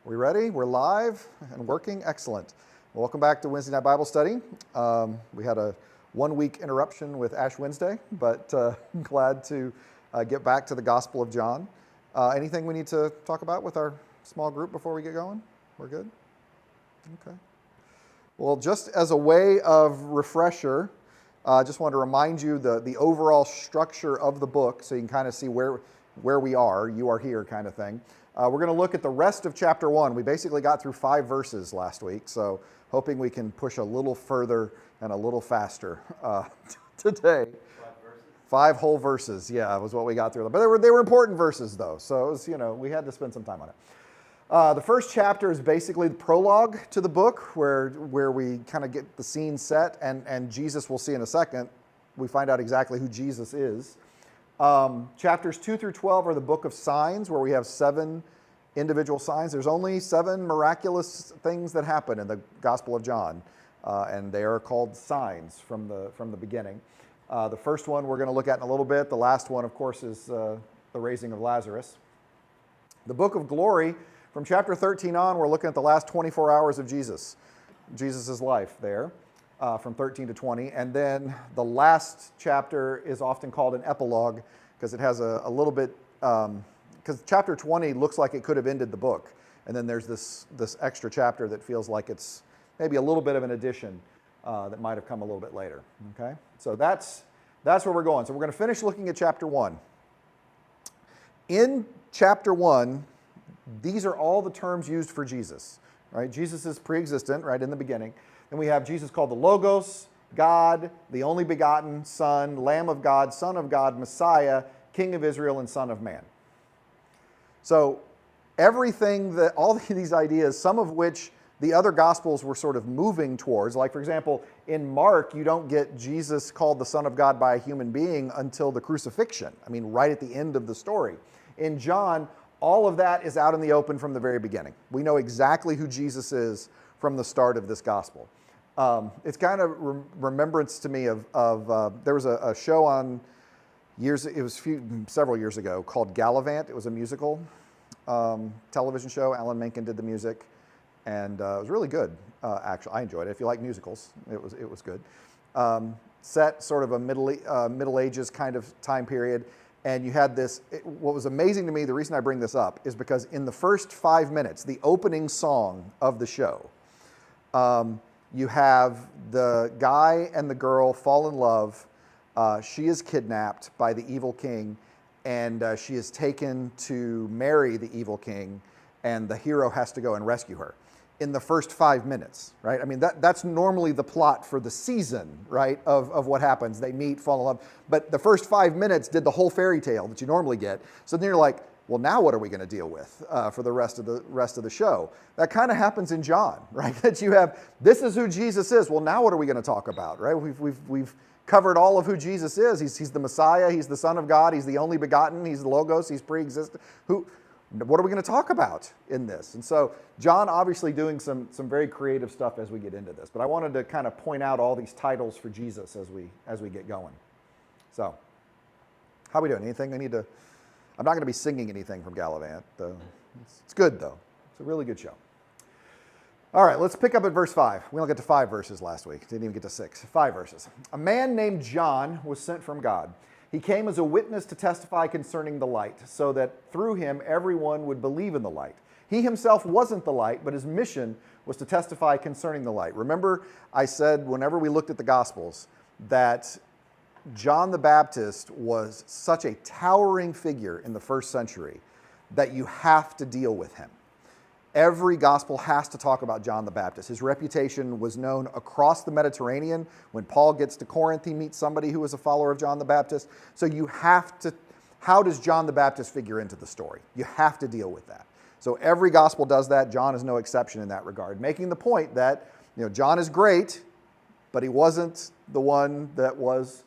We ready? We're live and working. Excellent. Welcome back to Wednesday Night Bible Study. We had a 1-week interruption with Ash Wednesday, but glad to get back to the Gospel of John. Anything we need to talk about with our small group before we get going? We're good? Okay. Well, just as a way of refresher, I just want to remind you the overall structure of the book so you can kind of see where we are, you are here kind of thing. We're going to look at the rest of chapter 1. We basically got through 5 verses last week, so hoping we can push a little further and a little faster today. 5 verses? 5 whole verses, yeah, was what we got through. But they were important verses, though, so it was, we had to spend some time on it. The first chapter is basically the prologue to the book, where we kind of get the scene set, and Jesus, we'll see in a second, we find out exactly who Jesus is. Chapters 2 through 12 are the book of signs, where we have 7 individual signs. There's only 7 miraculous things that happen in the Gospel of John, and they are called signs from the beginning. The first one we're going to look at in a little bit. The last one, of course, is the raising of Lazarus. The book of glory, from chapter 13 on, we're looking at the last 24 hours of Jesus' life there. From 13 to 20, and then the last chapter is often called an epilogue because it has a little bit, because chapter 20 looks like it could have ended the book, and then there's this extra chapter that feels like it's maybe a little bit of an addition that might have come a little bit later. Okay, so that's where we're going. So we're going to finish looking at chapter 1. In chapter 1, these are all the terms used for Jesus. Right, Jesus is pre-existent, right, in the beginning. And we have Jesus called the Logos, God, the only begotten Son, Lamb of God, Son of God, Messiah, King of Israel, and Son of Man. So everything that, all these ideas, some of which the other Gospels were sort of moving towards, like for example, in Mark, you don't get Jesus called the Son of God by a human being until the crucifixion. I mean, right at the end of the story. In John, all of that is out in the open from the very beginning. We know exactly who Jesus is from the start of this Gospel. It's kind of remembrance to me of there was a show on several years ago called Gallivant. It was a musical television show. Alan Menken did the music, and it was really good. Actually, I enjoyed it. If you like musicals, it was good. Set sort of a Middle Ages kind of time period, and you had this. What was amazing to me, the reason I bring this up, is because in the first 5 minutes, the opening song of the show. You have the guy and the girl fall in love. She is kidnapped by the evil king, and she is taken to marry the evil king, and the hero has to go and rescue her in the first 5 minutes, right? I mean, that's normally the plot for the season, right, of what happens. They meet, fall in love. But the first 5 minutes did the whole fairy tale that you normally get. So then you're like, well, now what are we going to deal with for the rest of the show? That kind of happens in John, right? That you have, this is who Jesus is. Well, now what are we going to talk about, right? We've covered all of who Jesus is. He's the Messiah. He's the Son of God. He's the only begotten. He's the Logos. He's pre-existent. What are we going to talk about in this? And so John obviously doing some very creative stuff as we get into this. But I wanted to kind of point out all these titles for Jesus as we get going. So, how are we doing? Anything I need to? I'm not going to be singing anything from Gallivant. It's good, though. It's a really good show. All right, let's pick up at verse 5. We only got to 5 verses last week. Didn't even get to 6. 5 verses. A man named John was sent from God. He came as a witness to testify concerning the light, so that through him everyone would believe in the light. He himself wasn't the light, but his mission was to testify concerning the light. Remember, I said whenever we looked at the Gospels that John the Baptist was such a towering figure in the first century that you have to deal with him. Every gospel has to talk about John the Baptist. His reputation was known across the Mediterranean. When Paul gets to Corinth, he meets somebody who was a follower of John the Baptist. So you have to, how does John the Baptist figure into the story? You have to deal with that. So every gospel does that. John is no exception in that regard, making the point that John is great, but he wasn't the one that was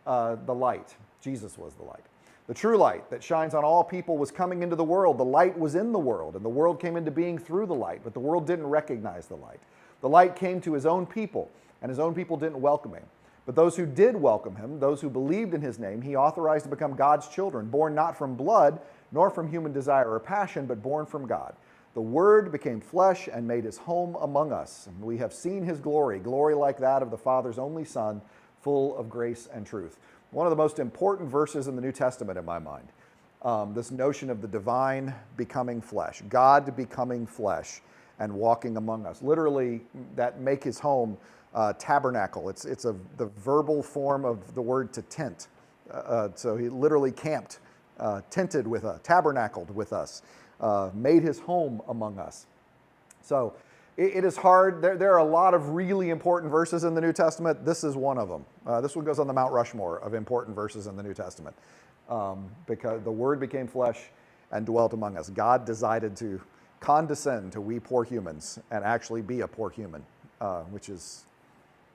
the light. Jesus was the light. The true light that shines on all people was coming into the world. The light was in the world, and the world came into being through the light, but the world didn't recognize the light. The light came to his own people, and his own people didn't welcome him. But those who did welcome him, those who believed in his name, he authorized to become God's children, born not from blood, nor from human desire or passion, but born from God. The Word became flesh and made his home among us. And we have seen his glory, glory like that of the Father's only Son, full of grace and truth. One of the most important verses in the New Testament in my mind. This notion of the divine becoming flesh, God becoming flesh and walking among us. Literally, that make his home tabernacle. It's the verbal form of the word to tent. So he literally camped, tented with us, tabernacled with us, made his home among us. So it is hard. There are a lot of really important verses in the New Testament. This is one of them. This one goes on the Mount Rushmore of important verses in the New Testament. Because the Word became flesh and dwelt among us. God decided to condescend to we poor humans and actually be a poor human, which is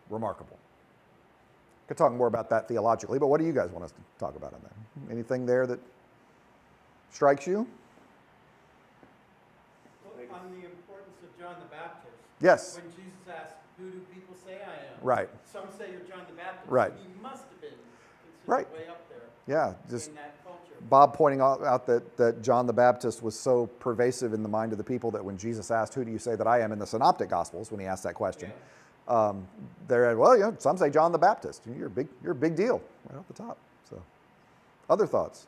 remarkable. Could talk more about that theologically, but what do you guys want us to talk about on that? Anything there that strikes you? On the importance of John the Baptist. Yes. When Jesus asked, "Who do people say I am?" Right. Some say you're John the Baptist. Right. So he must have been considered Right. way up there Yeah, just in that culture. Bob pointing out that John the Baptist was so pervasive in the mind of the people that when Jesus asked, "Who do you say that I am?" in the Synoptic Gospels, when he asked that question, they're, well, you know, some say John the Baptist. You're a big deal right off the top. So, other thoughts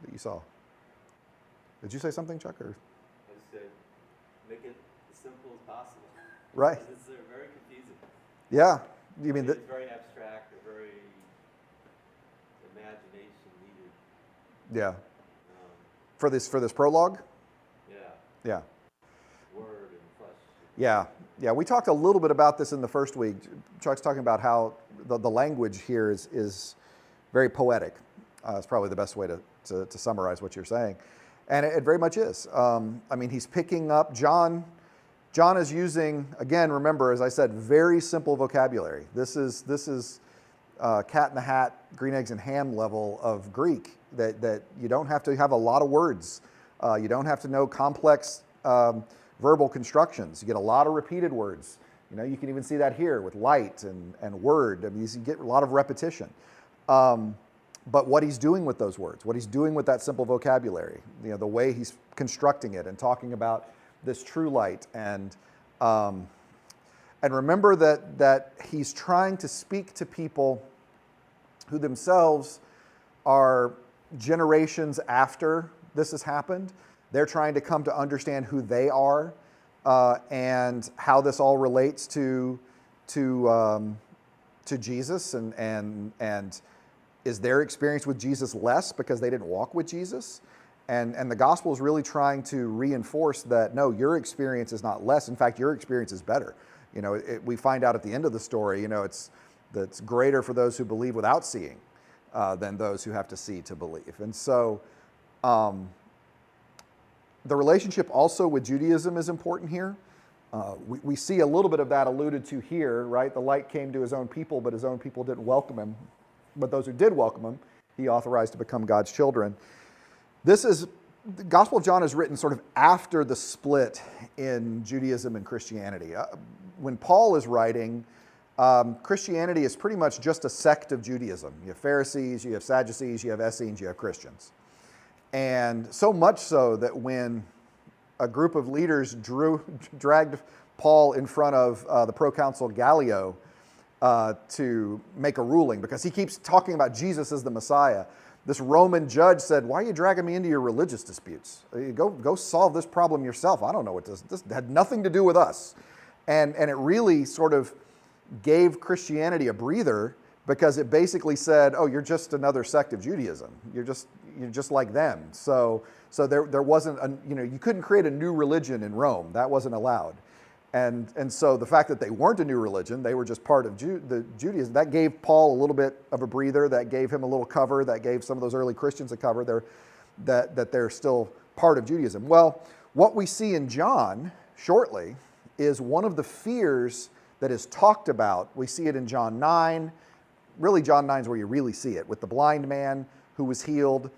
that you saw? Did you say something, Chuck? Or? I just said, make it as simple as possible. Right. Because it's very confusing. Yeah. You mean it's very abstract or very imagination needed. Yeah. For this prologue? Yeah. Yeah. Word and flesh. Yeah. Yeah. We talked a little bit about this in the first week. Chuck's talking about how the language here is very poetic. It's probably the best way to summarize what you're saying. And it very much is. I mean, he's picking up John is using, again, remember, as I said, very simple vocabulary. This is cat in the hat, green eggs and ham level of Greek that you don't have to have a lot of words. You don't have to know complex verbal constructions. You get a lot of repeated words. You know, you can even see that here with light and word. I mean, you get a lot of repetition. But what he's doing with those words, what he's doing with that simple vocabulary, you know, the way he's constructing it and talking about this true light, and remember that he's trying to speak to people who themselves are generations after this has happened. They're trying to come to understand who they are and how this all relates to Jesus, and is their experience with Jesus less because they didn't walk with Jesus? And the gospel is really trying to reinforce that, no, your experience is not less. In fact, your experience is better. You know, we find out at the end of the story, you know, it's greater for those who believe without seeing than those who have to see to believe. And so the relationship also with Judaism is important here. We see a little bit of that alluded to here, right? The light came to his own people, but his own people didn't welcome him. But those who did welcome him, he authorized to become God's children. The Gospel of John is written sort of after the split in Judaism and Christianity. When Paul is writing, Christianity is pretty much just a sect of Judaism. You have Pharisees, you have Sadducees, you have Essenes, you have Christians. And so much so that when a group of leaders dragged Paul in front of the proconsul Gallio to make a ruling, because he keeps talking about Jesus as the Messiah, this Roman judge said, "Why are you dragging me into your religious disputes? Go solve this problem yourself. I don't know what this had nothing to do with us." And it really sort of gave Christianity a breather, because it basically said, "Oh, you're just another sect of Judaism. You're just like them." So there wasn't you couldn't create a new religion in Rome. That wasn't allowed. And so the fact that they weren't a new religion, they were just part of the Judaism, that gave Paul a little bit of a breather, that gave him a little cover, that gave some of those early Christians a cover that they're still part of Judaism. Well, what we see in John shortly is one of the fears that is talked about. We see it in John 9. Really, John 9 is where you really see it, with the blind man who was healed.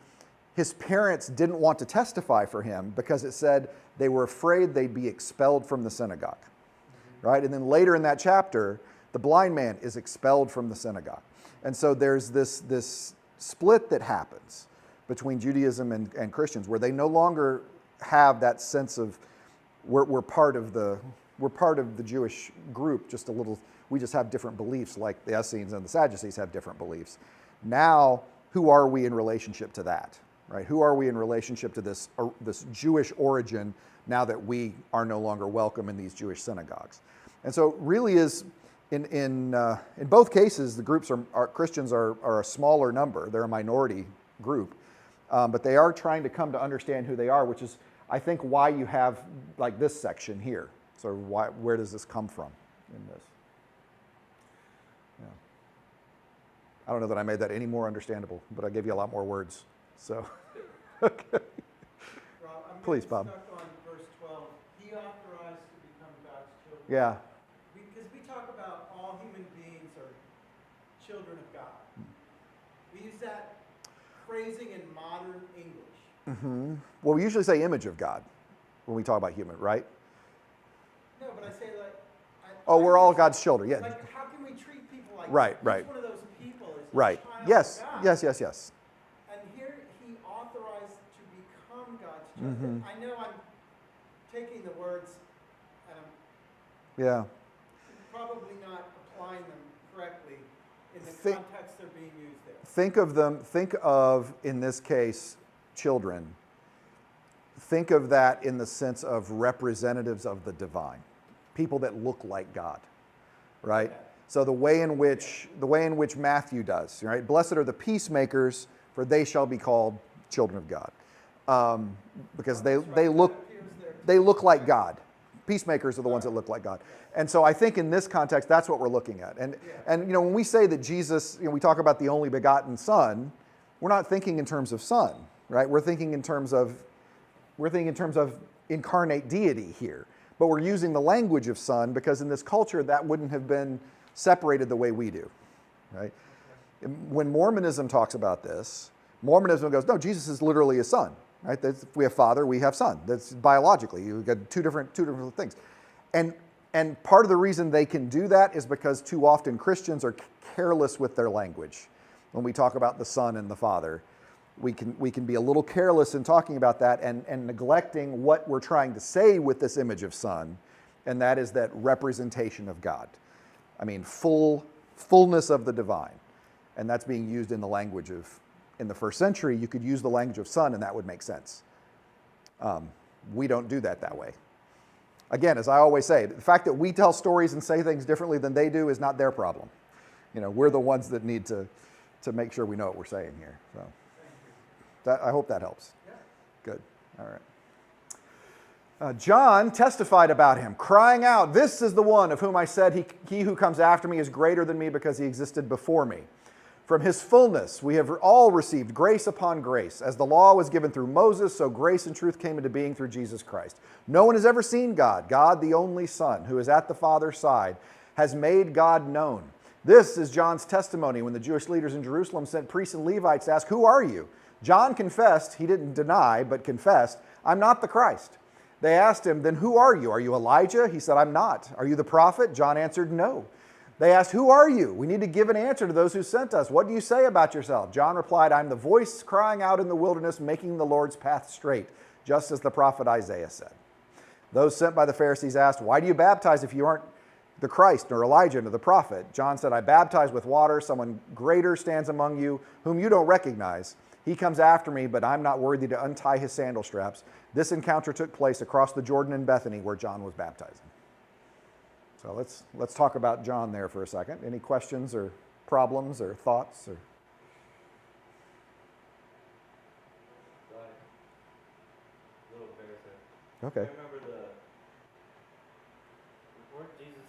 His parents didn't want to testify for him because it said they were afraid they'd be expelled from the synagogue, right? And then later in that chapter, the blind man is expelled from the synagogue. And so there's this split that happens between Judaism and Christians, where they no longer have that sense of we're part of the Jewish group, just a little. We just have different beliefs, like the Essenes and the Sadducees have different beliefs. Now, who are we in relationship to that, right? Who are we in relationship to this Jewish origin now that we are no longer welcome in these Jewish synagogues? And so, it really is in both cases, the groups Christians are a smaller number. They're a minority group, but they are trying to come to understand who they are, which is, I think, why you have like this section here. So, where does this come from in this? I don't know that I made that any more understandable, but I gave you a lot more words. So, okay. Rob, I'm Please, getting Bob. stuck on verse 12. He authorized to become God's children. Yeah. Because we talk about all human beings are children of God. We use that phrasing in modern English. Mm-hmm. Well, we usually say image of God when we talk about human, right? No, but I say like. We're all God's children. Yeah. Like, how can we treat people like Right, that? right. Each one of those people is Right. a child Yes. of God. Yes. And here he authorized to become God's children. I know I'm taking the words and I'm Yeah. probably not applying them correctly in the Think- context they're being used there. Think of, in this case, children. Think of that in the sense of representatives of the divine, people that look like God, right? So the way in which Matthew does, right? Blessed are the peacemakers, for they shall be called children of God, because they look like God. Peacemakers are the ones that look like God. And so I think in this context, that's what we're looking at. And when we say that Jesus, we talk about the only begotten Son, we're not thinking in terms of Son, right? We're thinking in terms of incarnate deity here. But we're using the language of Son because in this culture that wouldn't have been separated the way we do, right? When Mormonism talks about this, Mormonism goes, no, Jesus is literally a son, right? If we have father, we have son. That's biologically. You've got two different things. And part of the reason they can do that is because too often Christians are careless with their language. When we talk about the Son and the Father, we can be a little careless in talking about that and neglecting what we're trying to say with this image of Son, and that is that representation of God. I mean, fullness of the divine. And that's being used in the language of, in the first century, you could use the language of Son and that would make sense. We don't do that way. Again, as I always say, the fact that we tell stories and say things differently than they do is not their problem. We're the ones that need to make sure we know what we're saying here. So I hope that helps. Yeah. Good. All right. John testified about him, crying out, "This is the one of whom I said, he who comes after me is greater than me because he existed before me. From his fullness we have all received grace upon grace. As the law was given through Moses, so grace and truth came into being through Jesus Christ. No one has ever seen God. God, the only Son, who is at the Father's side, has made God known. This is John's testimony when the Jewish leaders in Jerusalem sent priests and Levites to ask, 'Who are you?' John confessed," he didn't deny, but confessed, "I'm not the Christ." They asked him, "Then who are you? Are you Elijah?" He said, "I'm not." "Are you the prophet?" John answered, "No." They asked, "Who are you? We need to give an answer to those who sent us. What do you say about yourself?" John replied, "I'm the voice crying out in the wilderness, making the Lord's path straight, just as the prophet Isaiah said." Those sent by the Pharisees asked, "Why do you baptize if you aren't the Christ, nor Elijah, nor the prophet?" John said, "I baptize with water. Someone greater stands among you, whom you don't recognize. He comes after me, but I'm not worthy to untie his sandal straps." This encounter took place across the Jordan in Bethany, where John was baptizing. So let's talk about John there for a second. Any questions or problems or thoughts? Or Right. A little embarrassing. okay. I remember weren't Jesus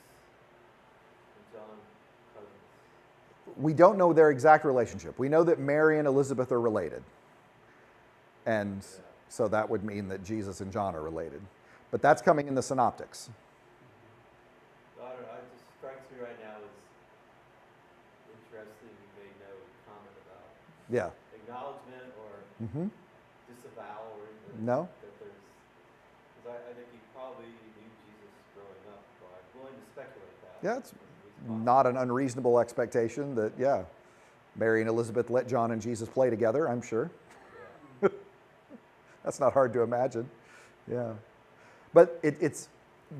and John cousins? We don't know their exact relationship. We know that Mary and Elizabeth are related. And so that would mean that Jesus and John are related. But that's coming in the synoptics. Daughter, it just strikes me right now as interesting. You made no comment about Yeah. acknowledgement or Mm-hmm. disavowal or anything. No. That there's, because I think he probably knew Jesus growing up. So I'm willing to speculate that. Yeah, it's It's possible. not an unreasonable expectation that, yeah, Mary and Elizabeth let John and Jesus play together, I'm sure. Yeah. That's not hard to imagine. Yeah. But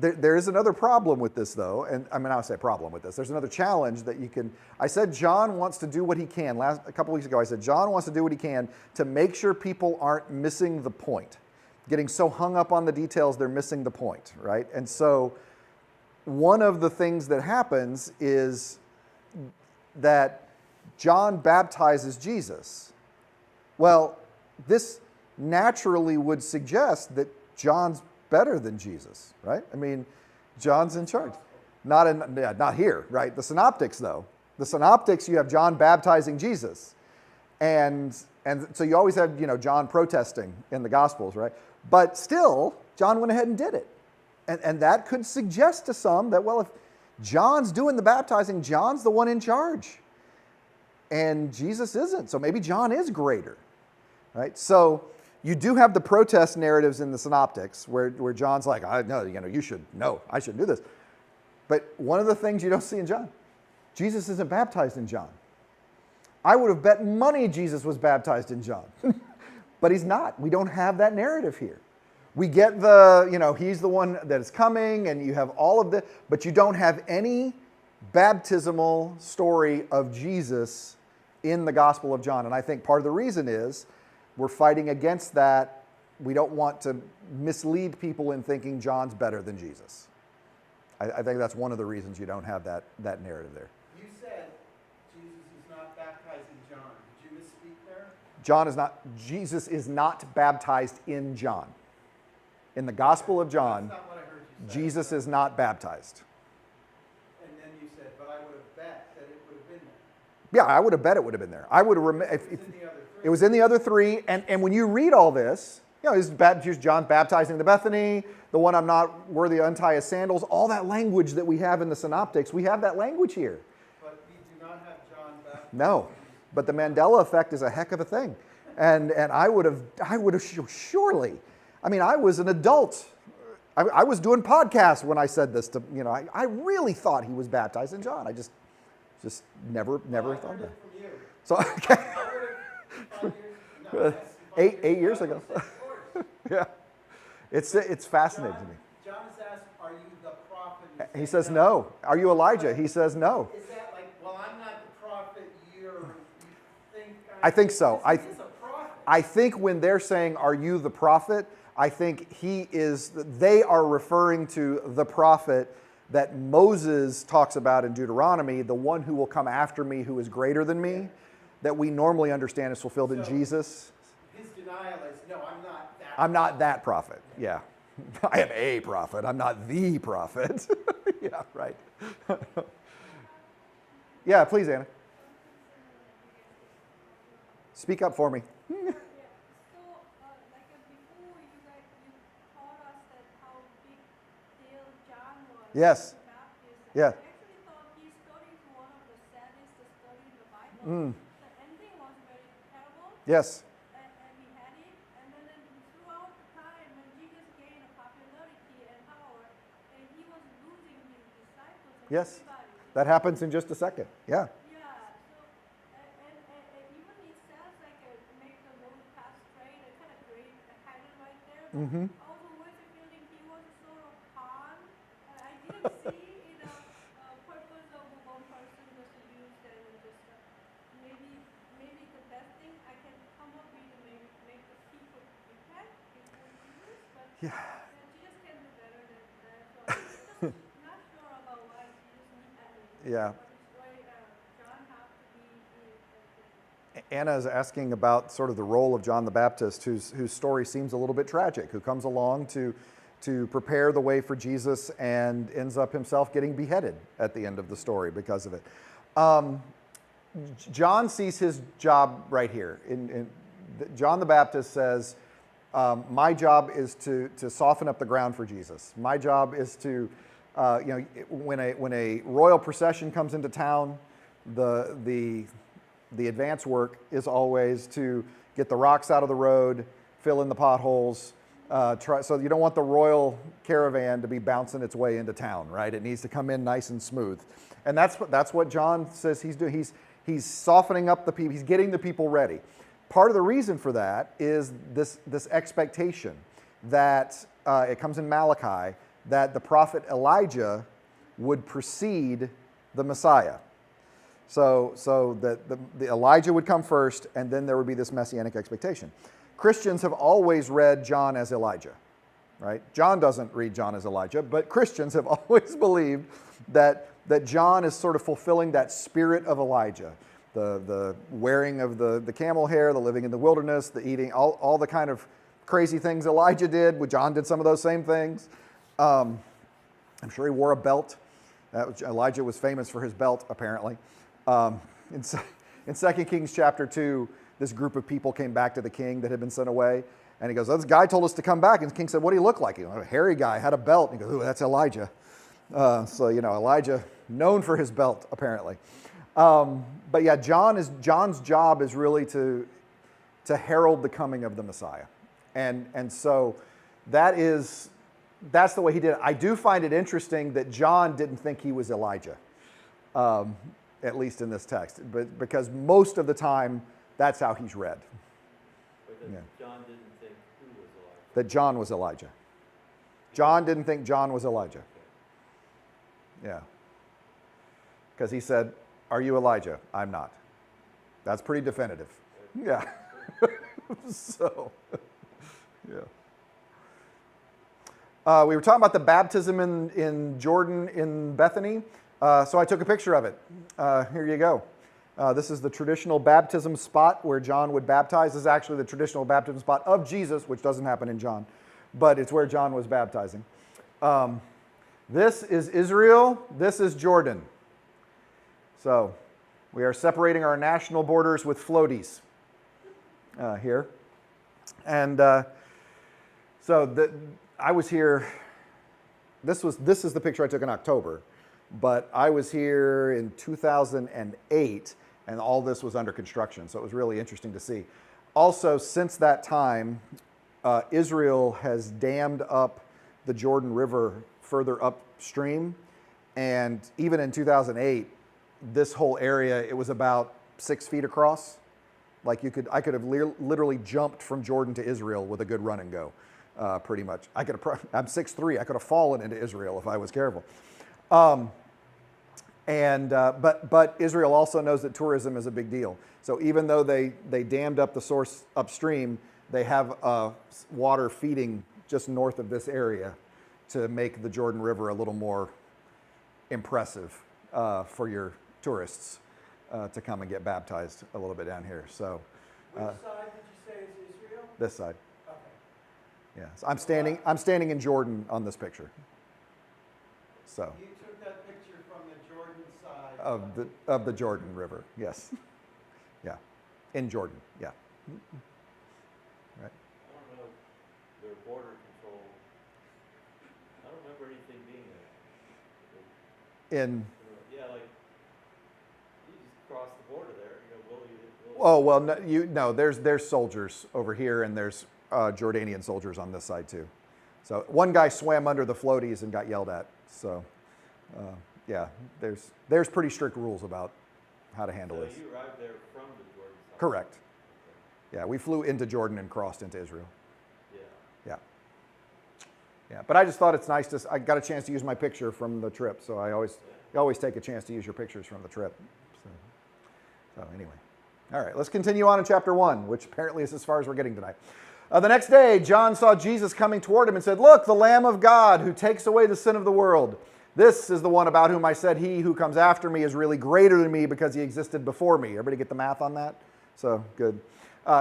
there is another problem with this, though, and I mean, I'll say problem with this. There's another challenge that you can. I said John wants to do what he can. A couple weeks ago, I said John wants to do what he can to make sure people aren't missing the point, getting so hung up on the details they're missing the point, right? And so, one of the things that happens is that John baptizes Jesus. Well, this naturally would suggest that John's better than Jesus, right? I mean, John's in charge. Not here, right? The Synoptics, though. The Synoptics, you have John baptizing Jesus. And so you always have, John protesting in the Gospels, right? But still, John went ahead and did it. And that could suggest to some that, well, if John's doing the baptizing, John's the one in charge. And Jesus isn't. So maybe John is greater, right? So you do have the protest narratives in the Synoptics where John's like, I shouldn't do this. But one of the things you don't see in John, Jesus isn't baptized in John. I would have bet money Jesus was baptized in John. But he's not. We don't have that narrative here. We get he's the one that is coming, and you have all of this, but you don't have any baptismal story of Jesus in the Gospel of John. And I think part of the reason is we're fighting against that. We don't want to mislead people in thinking John's better than Jesus. I think that's one of the reasons you don't have that narrative there. You said Jesus is not baptized in John. Did you misspeak there? Jesus is not baptized in John. In the Gospel of John, That's not what I heard you say. Jesus is not baptized. And then you said, but I would have bet that it would have been there. Yeah, I would have bet it would have been there. I would have It was in the other three. It was in the other three, and when you read all this, here's John baptizing the Bethany, the one I'm not worthy to untie his sandals, all that language that we have in the Synoptics, we have that language here. But we do not have John baptized. No, but the Mandela effect is a heck of a thing, and I would have surely. I mean, I was an adult. I was doing podcasts when I said this to I really thought he was baptized in John. I just never thought that. From you. So okay. I would have 5 years. No, yes, 8 years I ago. would say, of course. Yeah, it's fascinating to me. John is asked, are you the prophet? He says no. Are you Elijah? He says no. Is that like, well, I'm not the prophet, you think I think so. He is a prophet. I think when they're saying, "Are you the prophet?" I think they are referring to the prophet that Moses talks about in Deuteronomy, the one who will come after me, who is greater than me, that we normally understand is fulfilled in Jesus. His denial is, no, I'm not that. I'm not that prophet. Yeah. I am a prophet. I'm not the prophet. Yeah, right. Yeah, please, Anna. Speak up for me. Yes. Yeah. I actually thought his story is one of the saddest stories in the Bible. The ending was very terrible. Yes. And we had it. And then throughout the time when Jesus gained popularity and power, and he was losing his disciples and Yes. everybody. That happens in just a second. Yeah. Yeah. So, and even it sounds like make the road path straight, a kind of great highway right there. But Mm-hmm. also was a feeling he was sort of calm. I didn't see purpose of one person just used and just maybe the best thing I can come up with maybe make the people repent before Jesus, but Yeah. Jesus can do better than that. So I'm just not sure about why Jesus Yeah. why John have to be Anna is asking about sort of the role of John the Baptist, whose story seems a little bit tragic, who comes along to prepare the way for Jesus and ends up himself getting beheaded at the end of the story because of it. John sees his job right here. John the Baptist says, my job is to soften up the ground for Jesus. My job is to, when a royal procession comes into town, the advance work is always to get the rocks out of the road, fill in the potholes, so you don't want the royal caravan to be bouncing its way into town, right? It needs to come in nice and smooth. And that's what John says he's doing. He's softening up the people. He's getting the people ready. Part of the reason for that is this expectation. that, it comes in Malachi, that the prophet Elijah would precede the Messiah. So that the Elijah would come first, and then there would be this messianic expectation. Christians have always read John as Elijah, right? John doesn't read John as Elijah, but Christians have always believed that John is sort of fulfilling that spirit of Elijah. The wearing of the camel hair, the living in the wilderness, the eating, all the kind of crazy things Elijah did. John did some of those same things. I'm sure he wore a belt. Elijah was famous for his belt, apparently. In 2 Kings chapter 2, this group of people came back to the king that had been sent away. And he goes, oh, this guy told us to come back. And the king said, what do you look like? A hairy guy, had a belt. And he goes, oh, that's Elijah. So, Elijah, known for his belt, apparently. But yeah, John's job is really to herald the coming of the Messiah. And so that's the way he did it. I do find it interesting that John didn't think he was Elijah, at least in this text, but because most of the time, that's how he's read. But John didn't think who was Elijah. That John was Elijah. John didn't think John was Elijah. Yeah. Because he said, are you Elijah? I'm not. That's pretty definitive. Yeah. So, yeah. We were talking about the baptism in Jordan in Bethany. So I took a picture of it. Here you go. This is the traditional baptism spot where John would baptize. This is actually the traditional baptism spot of Jesus, which doesn't happen in John, but it's where John was baptizing. This is Israel. This is Jordan. So we are separating our national borders with floaties here. And I was here. This is the picture I took in October, but I was here in 2008, and all this was under construction. So it was really interesting to see. Also, since that time, Israel has dammed up the Jordan River further upstream, and even in 2008, this whole area, it was about 6 feet across. Like I could have literally jumped from Jordan to Israel with a good run and go, pretty much. I'm 6'3". I could have fallen into Israel if I was careful. But Israel also knows that tourism is a big deal. So even though they dammed up the source upstream, they have water feeding just north of this area to make the Jordan River a little more impressive for your tourists to come and get baptized a little bit down here. So, which side did you say is Israel? This side. Okay. Yeah, so I'm standing in Jordan on this picture. So. You took that picture from the Jordan side Of the Jordan River, yes. Yeah, in Jordan, yeah. Right. I don't know their border control. I don't remember anything being there. Yeah, like you just cross the border there. Oh well, no, there's soldiers over here, and there's Jordanian soldiers on this side too. So one guy swam under the floaties and got yelled at. So yeah, there's pretty strict rules about how to handle this. So you arrived there from the Jordan side? Correct. Yeah, we flew into Jordan and crossed into Israel. Yeah. But I just thought it's nice I got a chance to use my picture from the trip, so you always take a chance to use your pictures from the trip. So anyway, all right, let's continue on in chapter 1, which apparently is as far as we're getting tonight. The next day, John saw Jesus coming toward him and said, "Look, the Lamb of God who takes away the sin of the world. This is the one about whom I said, he who comes after me is really greater than me because he existed before me." Everybody get the math on that? So good.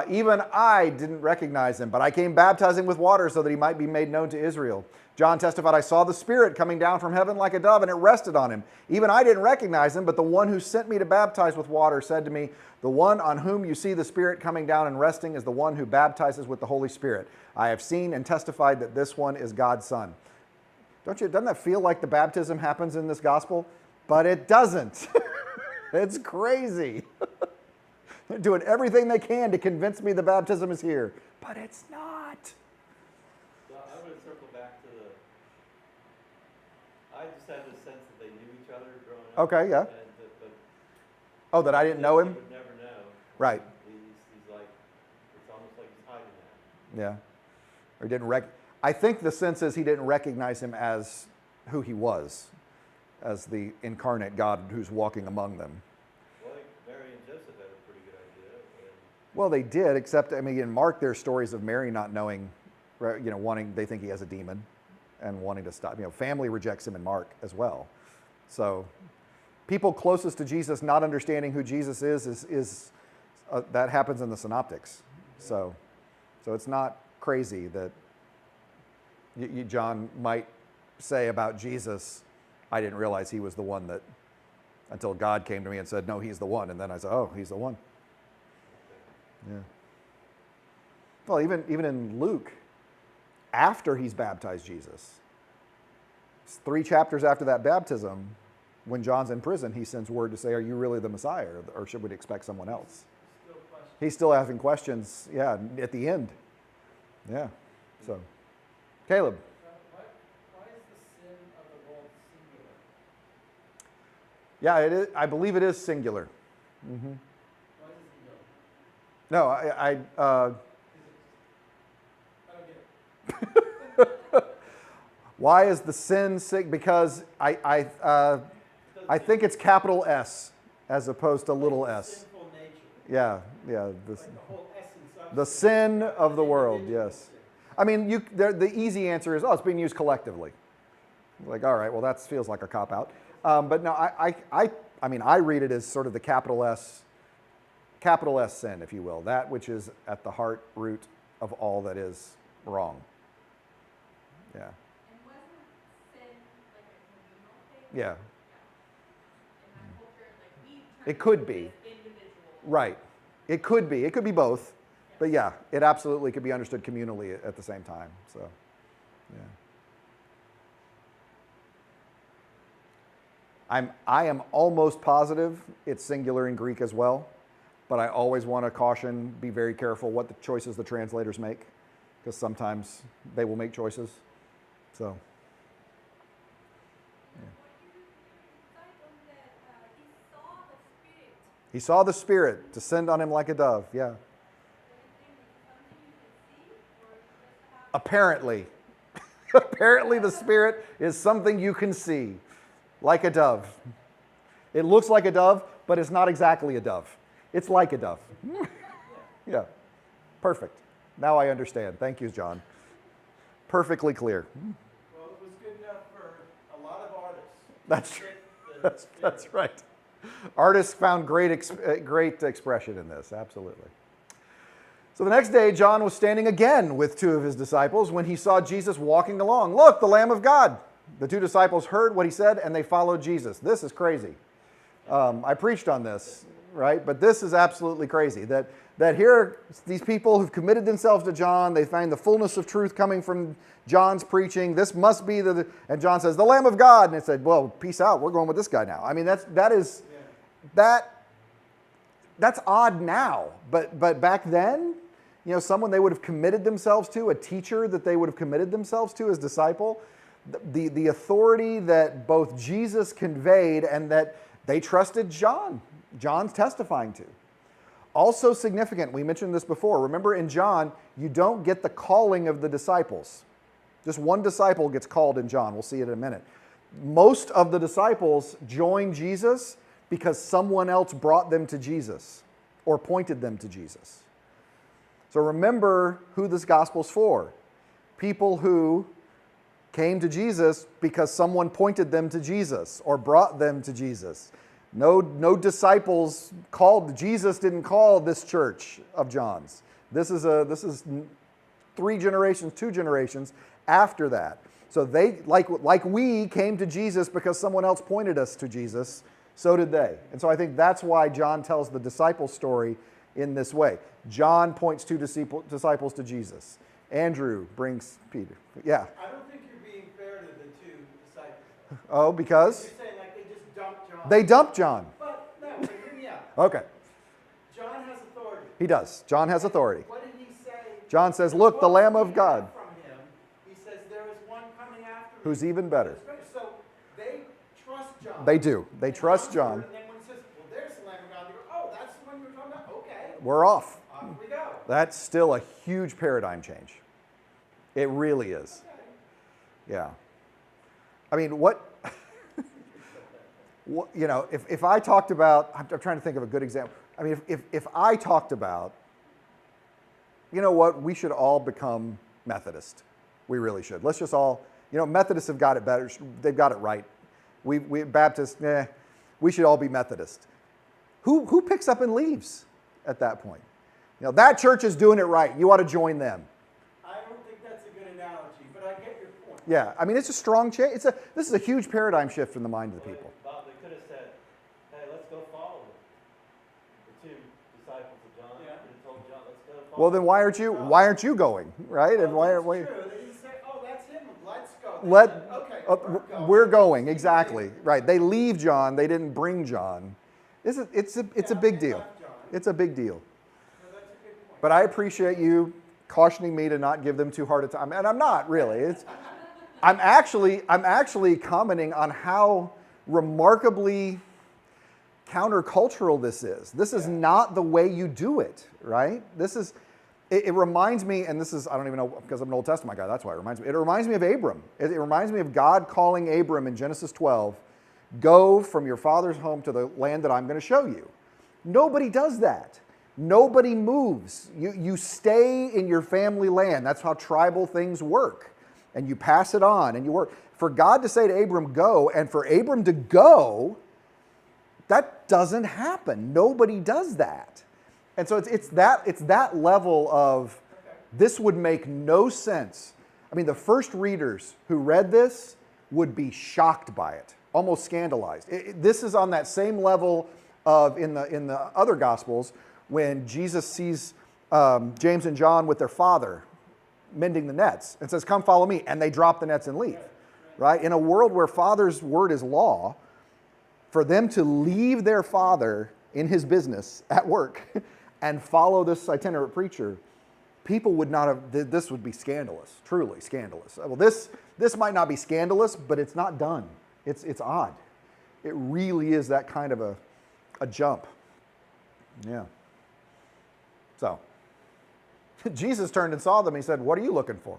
Even I didn't recognize him, but I came baptizing with water so that he might be made known to Israel. John testified, "I saw the Spirit coming down from heaven like a dove, and it rested on him. Even I didn't recognize him, but the one who sent me to baptize with water said to me, 'The one on whom you see the Spirit coming down and resting is the one who baptizes with the Holy Spirit. I have seen and testified that this one is God's Son.'" Doesn't that feel like the baptism happens in this gospel? But it doesn't. It's crazy. They're doing everything they can to convince me the baptism is here, but it's not. So I'm going to circle back to I just had the sense that they knew each other growing up. Okay, yeah. Oh, that I didn't know him? You would never know. Right. He's like, it's almost like he's hiding that. Yeah. Or I think the sense is he didn't recognize him as who he was, as the incarnate God who's walking among them. Well, I think Mary and Joseph had a pretty good idea. And Well, they did, except, I mean, in Mark, there's stories of Mary not knowing, they think he has a demon and wanting to stop. Family rejects him in Mark as well. So people closest to Jesus not understanding who Jesus is that happens in the synoptics. So it's not crazy that John might say about Jesus, I didn't realize he was the one that, until God came to me and said, no, he's the one. And then I said, oh, he's the one. Yeah. Well, even in Luke, after he's baptized Jesus, 3 chapters after that baptism, when John's in prison, he sends word to say, are you really the Messiah, or should we expect someone else? He's still asking questions, yeah, at the end. Yeah, so. Caleb. Why is the sin of the world singular? Yeah, it is, I believe it is singular. Mm-hmm. Why is it singular? No, I don't get it. why is the sin because I think it's capital S as opposed to little s. Sinful nature. Yeah. Like the whole essence of The sin of the world, yes. I mean, the easy answer is, it's being used collectively. Like, all right, well, that feels like a cop-out. But no, I mean, I read it as sort of the capital S sin, if you will, that which is at the heart root of all that is wrong. Yeah. And wasn't sin like a communal thing? Yeah. In that culture, like we It could be. individual. Right. It could be. It could be both. But yeah, it absolutely could be understood communally at the same time. So, yeah. I am almost positive it's singular in Greek as well, but I always want to caution, be very careful what the choices the translators make, because sometimes they will make choices. So, What you cite on that, he saw the spirit. he saw the Spirit descend on him like a dove. Yeah. Do you think it's something you can see, or just have Apparently. Apparently the Spirit is something you can see, like a dove. It looks like a dove, but it's not exactly a dove. It's like a dove. Yeah. Perfect. Now I understand. Thank you, John. Perfectly clear. Well, it was good enough for a lot of artists. That's to true. fit the That's right. Artists found great expression in this, absolutely. So the next day, John was standing again with 2 of his disciples when he saw Jesus walking along. Look, the Lamb of God. The 2 disciples heard what he said and they followed Jesus. This is crazy. I preached on this, right? But this is absolutely crazy. That here, these people who've committed themselves to John, they find the fullness of truth coming from John's preaching. This must be and John says, the Lamb of God. And it said, well, peace out. We're going with this guy now. I mean, that's odd now. But back then, someone they would have committed themselves to, a teacher that they would have committed themselves to as disciple, the authority that both Jesus conveyed and that they trusted John's testifying to. Also significant, we mentioned this before. Remember in John, you don't get the calling of the disciples. Just one disciple gets called in John. We'll see it in a minute. Most of the disciples join Jesus because someone else brought them to Jesus or pointed them to Jesus. So remember who this gospel's for. People who came to Jesus because someone pointed them to Jesus or brought them to Jesus. No disciples called. Jesus didn't call this church of John's. This is 3 generations, 2 generations after that. So they, like we came to Jesus because someone else pointed us to Jesus, so did they. And so I think that's why John tells the disciple story in this way. John points 2 disciples to Jesus. Andrew brings Peter. Yeah. I don't think you're being fair to the 2 disciples. Oh, because? You're saying like they just dumped John. They dumped John. But no, hear me out. Okay. John has authority. He does. John has authority. What did he say? John says, look, the Lamb of God. From him, he says, there is one coming after me. Who's even better. So they trust John. They do. They And trust John's John. word, and then when he says, well, there's the Lamb of God, they go, oh, that's the one you were talking about? Okay. We're off. Off we go. That's still a huge paradigm change. It really is. Okay. Yeah. I mean, what you know, if I talked about, I'm trying to think of a good example. I mean, if I talked about, you know what, we should all become Methodist. We really should. Let's just all, you know, Methodists have got it better. They've got it right. We Baptists, we should all be Methodist. Who picks up and leaves at that point? You know, that church is doing it right. You ought to join them. I don't think that's a good analogy, but I get your point. Yeah, I mean, it's a strong change. This is a huge paradigm shift in the mind of the people. Bob, they could have said, hey, let's go follow them. The two disciples of John, Yeah. and told John, let's go follow Well, then why aren't you going, right? And why That's are we? true. They didn't say, oh, that's him. Let's go. They Let said, okay, we're going exactly right. They leave John. They didn't bring John. It's a big they deal. left John. It's a big deal. No, that's a good point. But I appreciate you cautioning me to not give them too hard a time, and I'm not really. I'm actually commenting on how remarkably countercultural this is. This is not the way you do it, right? It reminds me, and this is, I don't even know, because I'm an Old Testament guy, that's why it reminds me. It reminds me of Abram. It reminds me of God calling Abram in Genesis 12, go from your father's home to the land that I'm going to show you. Nobody does that. Nobody moves. You stay in your family land. That's how tribal things work. And you pass it on and you work. For God to say to Abram, go, and for Abram to go, that doesn't happen. Nobody does that. And so it's that level of, this would make no sense. I mean, the first readers who read this would be shocked by it, almost scandalized. This is on that same level of in the other Gospels when Jesus sees James and John with their father mending the nets and says, come follow me, and they drop the nets and leave. Right? In a world where father's word is law, for them to leave their father in his business at work and follow this itinerant preacher, people would not have, this would be scandalous, truly scandalous. Well, this might not be scandalous, but it's not done. It's odd. It really is that kind of a jump. Yeah. So, Jesus turned and saw them. He said, what are you looking for?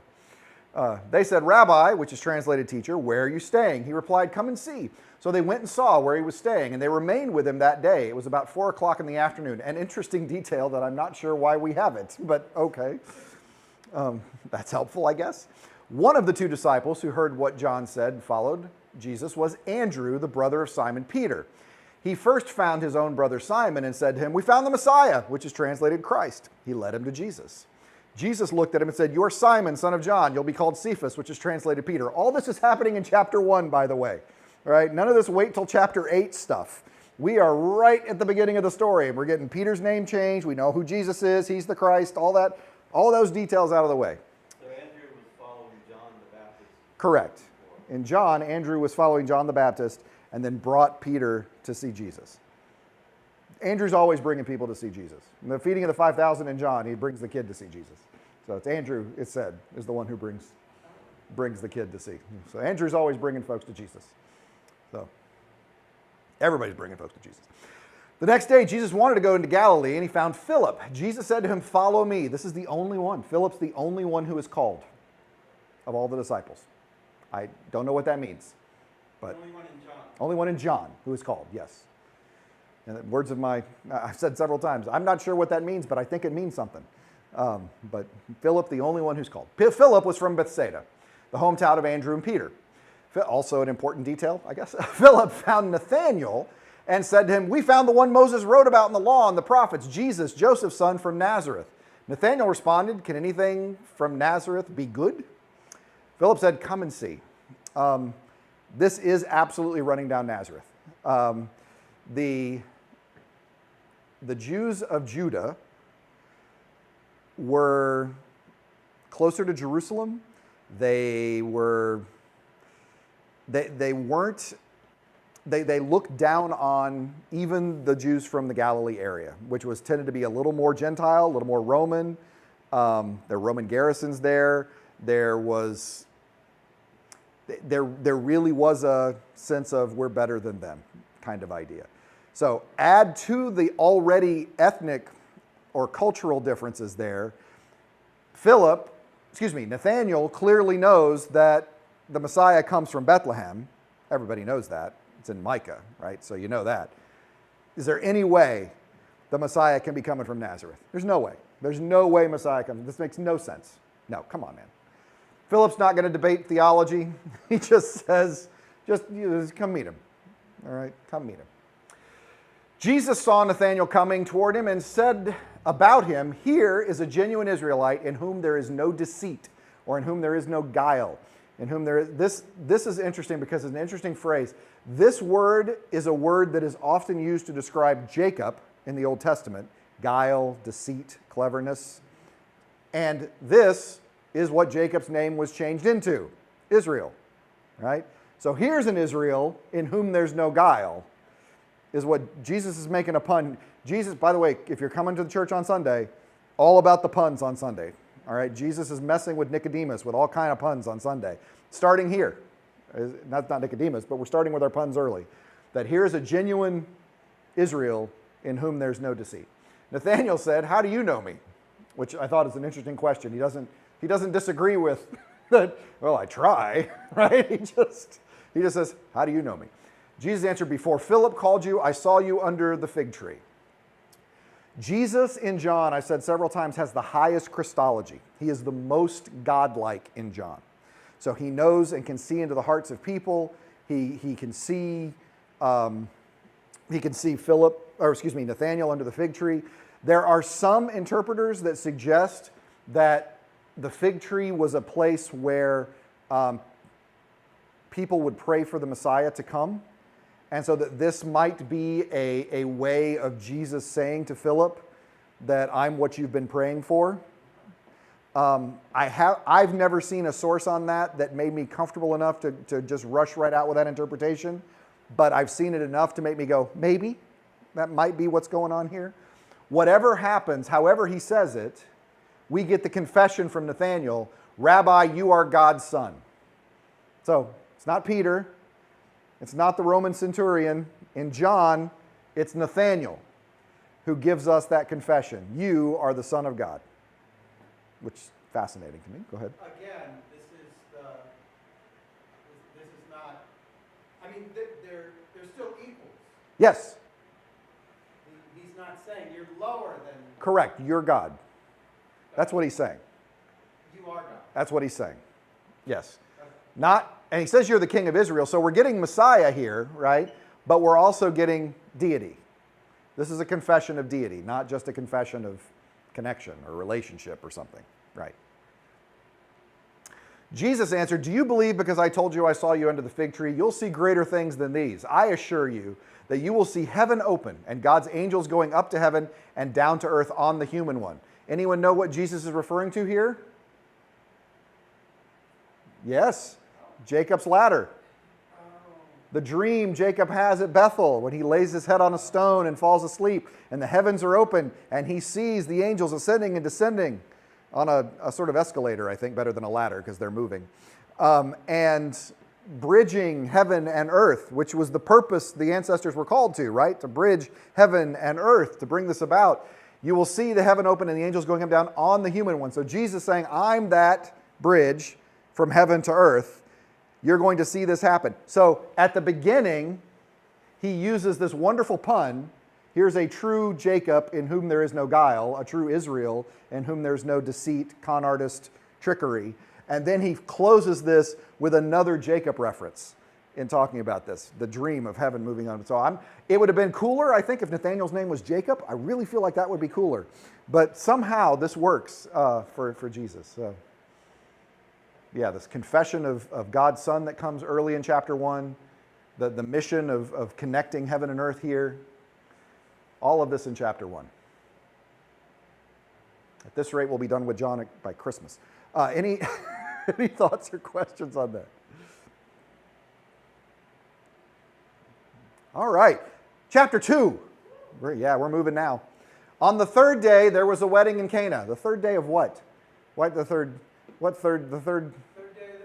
They said, Rabbi, which is translated teacher, where are you staying? He replied, come and see. So they went and saw where he was staying, and they remained with him that day. It was about 4 o'clock in the afternoon. An interesting detail that I'm not sure why we have it, but okay. That's helpful, I guess. One of the two disciples who heard what John said and followed Jesus was Andrew, the brother of Simon Peter. He first found his own brother Simon and said to him, we found the Messiah, which is translated Christ. He led him to Jesus. Jesus looked at him and said, you're Simon, son of John. You'll be called Cephas, which is translated Peter. All this is happening in chapter 1, by the way. All right? None of this wait till chapter 8 stuff. We are right at the beginning of the story. We're getting Peter's name changed. We know who Jesus is. He's the Christ. All those details out of the way. So Andrew was following John the Baptist. Correct. In John, Andrew was following John the Baptist and then brought Peter to see Jesus. Andrew's always bringing people to see Jesus. In the feeding of the 5,000 in John, he brings the kid to see Jesus. So it's Andrew, it's said, is the one who brings the kid to see. So Andrew's always bringing folks to Jesus. So everybody's bringing folks to Jesus. The next day, Jesus wanted to go into Galilee, and he found Philip. Jesus said to him, follow me. This is the only one. Philip's the only one who is called of all the disciples. I don't know what that means, but Only one in John. only one in John who is called, yes. And the words of I've said several times, I'm not sure what that means, but I think it means something. But Philip, the only one who's called. Philip was from Bethsaida, the hometown of Andrew and Peter. Also an important detail, I guess. Philip found Nathanael and said to him, we found the one Moses wrote about in the law and the prophets, Jesus, Joseph's son from Nazareth. Nathanael responded, can anything from Nazareth be good? Philip said, come and see. This is absolutely running down Nazareth. The Jews of Judah were closer to Jerusalem. They looked down on even the Jews from the Galilee area, which was tended to be a little more Gentile, a little more Roman. There were Roman garrisons there. There really was a sense of we're better than them kind of idea. So add to the already ethnic or cultural differences there, Philip Nathanael clearly knows that the Messiah comes from Bethlehem. Everybody knows that. It's in Micah, right? So you know that. Is there any way the Messiah can be coming from Nazareth? There's no way. There's no way Messiah comes. This makes no sense. No, come on, man. Philip's not going to debate theology. He just says, just come meet him. All right, come meet him. Jesus saw Nathanael coming toward him and said about him, "Here is a genuine Israelite in whom there is no deceit, or in whom there is no guile, in whom there is..." This is interesting because it's an interesting phrase. This word is a word that is often used to describe Jacob in the Old Testament: guile, deceit, cleverness. And this is what Jacob's name was changed into, Israel, right? So here's an Israel in whom there's no guile, is what Jesus is making a pun. Jesus, by the way, if you're coming to the church on Sunday, all about the puns on Sunday, all right? Jesus is messing with Nicodemus with all kind of puns on Sunday, starting here. Not Nicodemus, but we're starting with our puns early. That here's a genuine Israel in whom there's no deceit. Nathanael said, "How do you know me?" Which I thought is an interesting question. He doesn't disagree with that. Well, I try, right? He just says, "How do you know me?" Jesus answered, "Before Philip called you, I saw you under the fig tree." Jesus in John, I said several times, has the highest Christology. He is the most godlike in John. So he knows and can see into the hearts of people. He can see Nathanael under the fig tree. There are some interpreters that suggest that the fig tree was a place where people would pray for the Messiah to come. And so that this might be a way of Jesus saying to Philip that I'm what you've been praying for. I've never seen a source on that made me comfortable enough to just rush right out with that interpretation. But I've seen it enough to make me go, maybe that might be what's going on here. Whatever happens, however he says it, we get the confession from Nathanael, "Rabbi, you are God's son." So it's not Peter. It's not the Roman centurion. In John, it's Nathanael who gives us that confession. You are the Son of God. Which is fascinating to me. Go ahead. Again, this is not, I mean, they're still equals. Yes. He's not saying you're lower than. Correct. You're God. That's what he's saying. You are God. That's what he's saying. Yes. And he says you're the king of Israel, so we're getting Messiah here, right? But we're also getting deity. This is a confession of deity, not just a confession of connection or relationship or something, right? Jesus answered, "Do you believe because I told you I saw you under the fig tree? You'll see greater things than these. I assure you that you will see heaven open and God's angels going up to heaven and down to earth on the human one." Anyone know what Jesus is referring to here? Yes, Jacob's ladder. The dream Jacob has at Bethel when he lays his head on a stone and falls asleep and the heavens are open and he sees the angels ascending and descending on a sort of escalator, I think, better than a ladder because they're moving, and bridging heaven and earth, which was the purpose the ancestors were called to, right? To bridge heaven and earth, to bring this about. You will see the heaven open and the angels going up and down on the human one. So Jesus saying, I'm that bridge from heaven to earth. You're going to see this happen. So at the beginning, he uses this wonderful pun. Here's a true Jacob in whom there is no guile, a true Israel in whom there's no deceit, con artist, trickery. And then he closes this with another Jacob reference in talking about this, the dream of heaven moving on. So it would have been cooler, I think, if Nathanael's name was Jacob. I really feel like that would be cooler. But somehow this works for Jesus. So, yeah, this confession of God's Son that comes early in chapter 1, the mission of connecting heaven and earth here, all of this in chapter 1. At this rate, we'll be done with John by Christmas. Any thoughts or questions on that? All right, chapter 2. We're moving now. On the third day, there was a wedding in Cana. The third day of what? The third day of the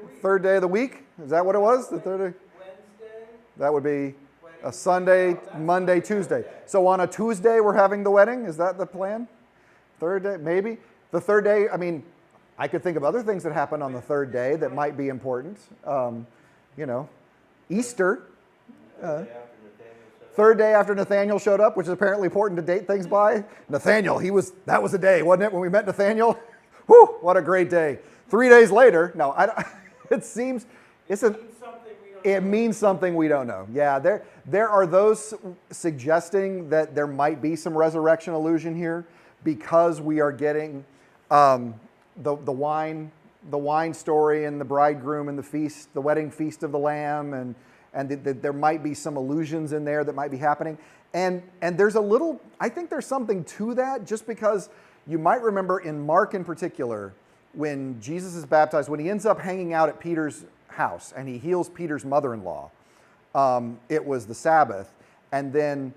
week. Third day of the week? Is that what it was? The third day? Wednesday. That would be a Sunday, Monday, Tuesday. So on a Tuesday, we're having the wedding? Is that the plan? Third day, maybe? The third day, I mean, I could think of other things that happened on the third day that might be important. You know, Easter, After Nathaniel showed up. third day after Nathaniel showed up, which is apparently important to date things by. Nathaniel, that was a day, wasn't it, when we met Nathaniel? Whew, what a great day. 3 days later, no, it seems, it means something we don't know. Yeah, there are those suggesting that there might be some resurrection allusion here because we are getting the wine story and the bridegroom and the feast, the wedding feast of the Lamb, and there might be some allusions in there that might be happening. And there's I think there's something to that, just because you might remember in Mark in particular, when Jesus is baptized, when he ends up hanging out at Peter's house and he heals Peter's mother-in-law, it was the Sabbath, and then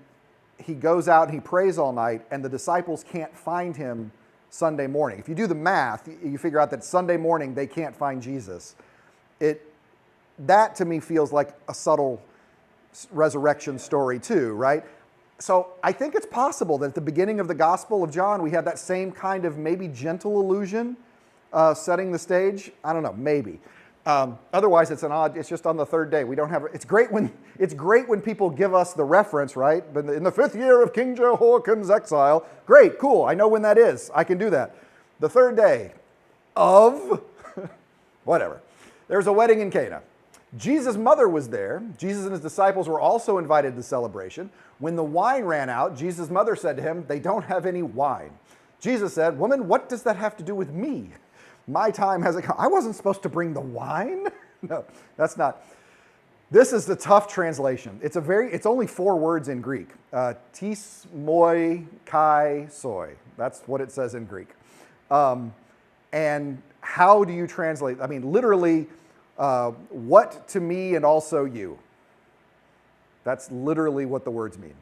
he goes out and he prays all night, and the disciples can't find him Sunday morning. If you do the math, you figure out that Sunday morning they can't find Jesus. That to me feels like a subtle resurrection story too, right? So I think it's possible that at the beginning of the Gospel of John, we have that same kind of maybe gentle allusion setting the stage. I don't know, maybe. Otherwise, it's just on the third day. We don't have, it's great when people give us the reference, right? But in the 5th year of King Jehoiakim's exile, great, cool, I know when that is. I can do that. The third day of, whatever. There's a wedding in Cana. Jesus' mother was there. Jesus and his disciples were also invited to the celebration. When the wine ran out, Jesus' mother said to him, "They don't have any wine." Jesus said, "Woman, what does that have to do with me? My time hasn't come." I wasn't supposed to bring the wine. No, that's not. This is the tough translation. It's only 4 words in Greek. Tis moi kai soi. That's what it says in Greek. And how do you translate? I mean, literally, what to me and also you. That's literally what the words mean.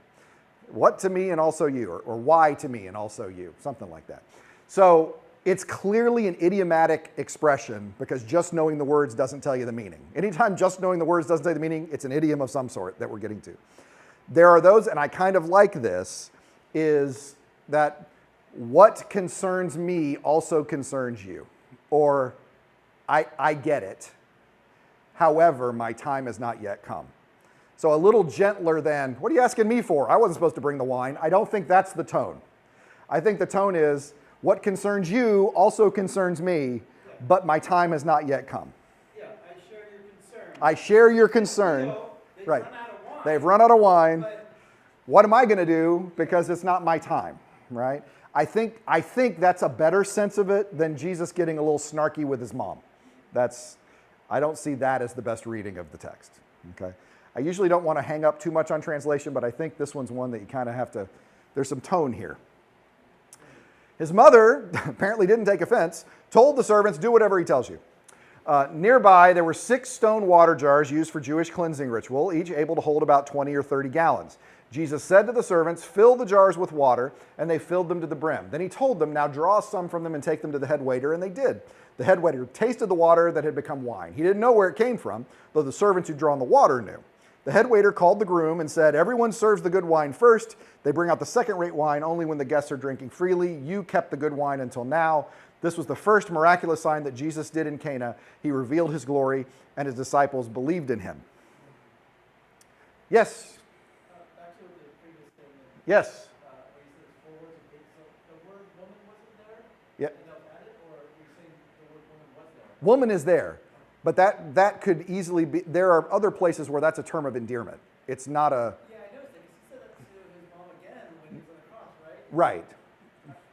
What to me and also you, or why to me and also you, something like that. So it's clearly an idiomatic expression because just knowing the words doesn't tell you the meaning. Anytime just knowing the words doesn't tell you the meaning, it's an idiom of some sort that we're getting to. There are those, and I kind of like this, is that what concerns me also concerns you. Or I get it. However, my time has not yet come. So a little gentler than, what are you asking me for? I wasn't supposed to bring the wine. I don't think that's the tone. I think the tone is, what concerns you also concerns me, but my time has not yet come. Yeah, I share your concern. I share your concern. They've Right. run out of wine. They've run out of wine. But What am I going to do? Because it's not my time, right? I think that's a better sense of it than Jesus getting a little snarky with his mom. I don't see that as the best reading of the text, okay? I usually don't want to hang up too much on translation, but I think this one's one that you kind of have to, there's some tone here. His mother, apparently didn't take offense, told the servants, do whatever he tells you. Nearby, there were 6 stone water jars used for Jewish cleansing ritual, each able to hold about 20 or 30 gallons. Jesus said to the servants, fill the jars with water, and they filled them to the brim. Then he told them, now draw some from them and take them to the head waiter, and they did. The head waiter tasted the water that had become wine. He didn't know where it came from, though the servants who'd drawn the water knew. The head waiter called the groom and said, everyone serves the good wine first. They bring out the second-rate wine only when the guests are drinking freely. You kept the good wine until now. This was the first miraculous sign that Jesus did in Cana. He revealed his glory, and his disciples believed in him. Yes? back to the previous statement. Yes? Where you said it's 4 words of so the word woman wasn't there? Yeah. And that was added, or were you saying the word woman was there? Woman is there, but that could easily be, there are other places where that's a term of endearment. It's not a, Yeah, I noticed that, 'cause he said that to his mom again when he was on the cross, right? right.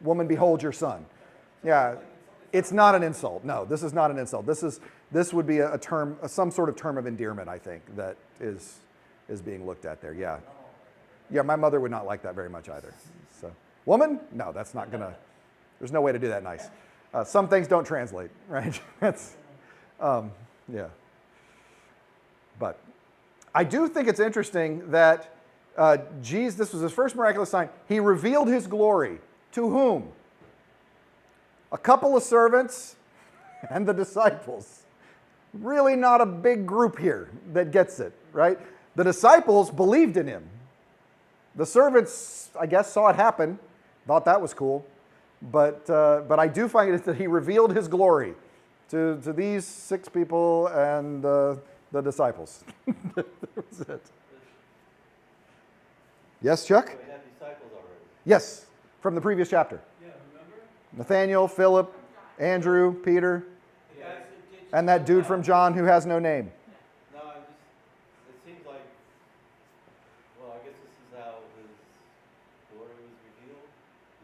Woman, behold your son. Yeah, it's not an insult. No, this is not an insult. This would be a term, some sort of term of endearment, I think, that is being looked at there. Yeah. Yeah, my mother would not like that very much either. So, woman? No, that's not gonna, there's no way to do that nice. Some things don't translate, right? That's, yeah. But I do think it's interesting that Jesus, this was his first miraculous sign. He revealed his glory. To whom? A couple of servants and the disciples. Really not a big group here that gets it, right? The disciples believed in him. The servants, I guess, saw it happen, thought that was cool. But I do find it that he revealed his glory to these 6 people and the disciples. That was it. Yes, Chuck? So we have disciples already. Yes, from the previous chapter. Yeah, remember? Nathaniel, Philip, Andrew, Peter, The guys that did and that dude from John who has no name. No, it seems like, well, I guess this is how his glory was revealed.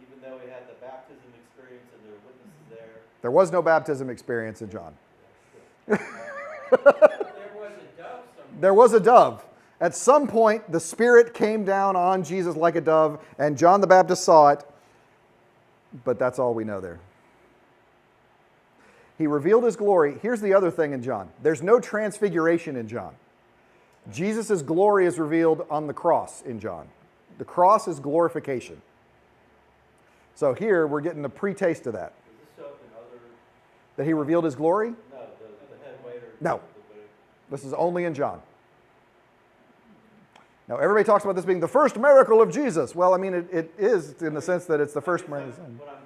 Even though he had the baptism experience and there were witnesses there. There was no baptism experience in John. There was a dove somewhere. There was a dove. At some point, the Spirit came down on Jesus like a dove, and John the Baptist saw it, but that's all we know there. He revealed his glory. Here's the other thing in John. There's no transfiguration in John. Jesus' glory is revealed on the cross in John. The cross is glorification. So here, we're getting a pre-taste of that. Does this show up in other, That he revealed his glory? no, the head waiter? No. This is only in John. Now, everybody talks about this being the first miracle of Jesus. Well, I mean, it is in the sense that it's the first miracle. What I'm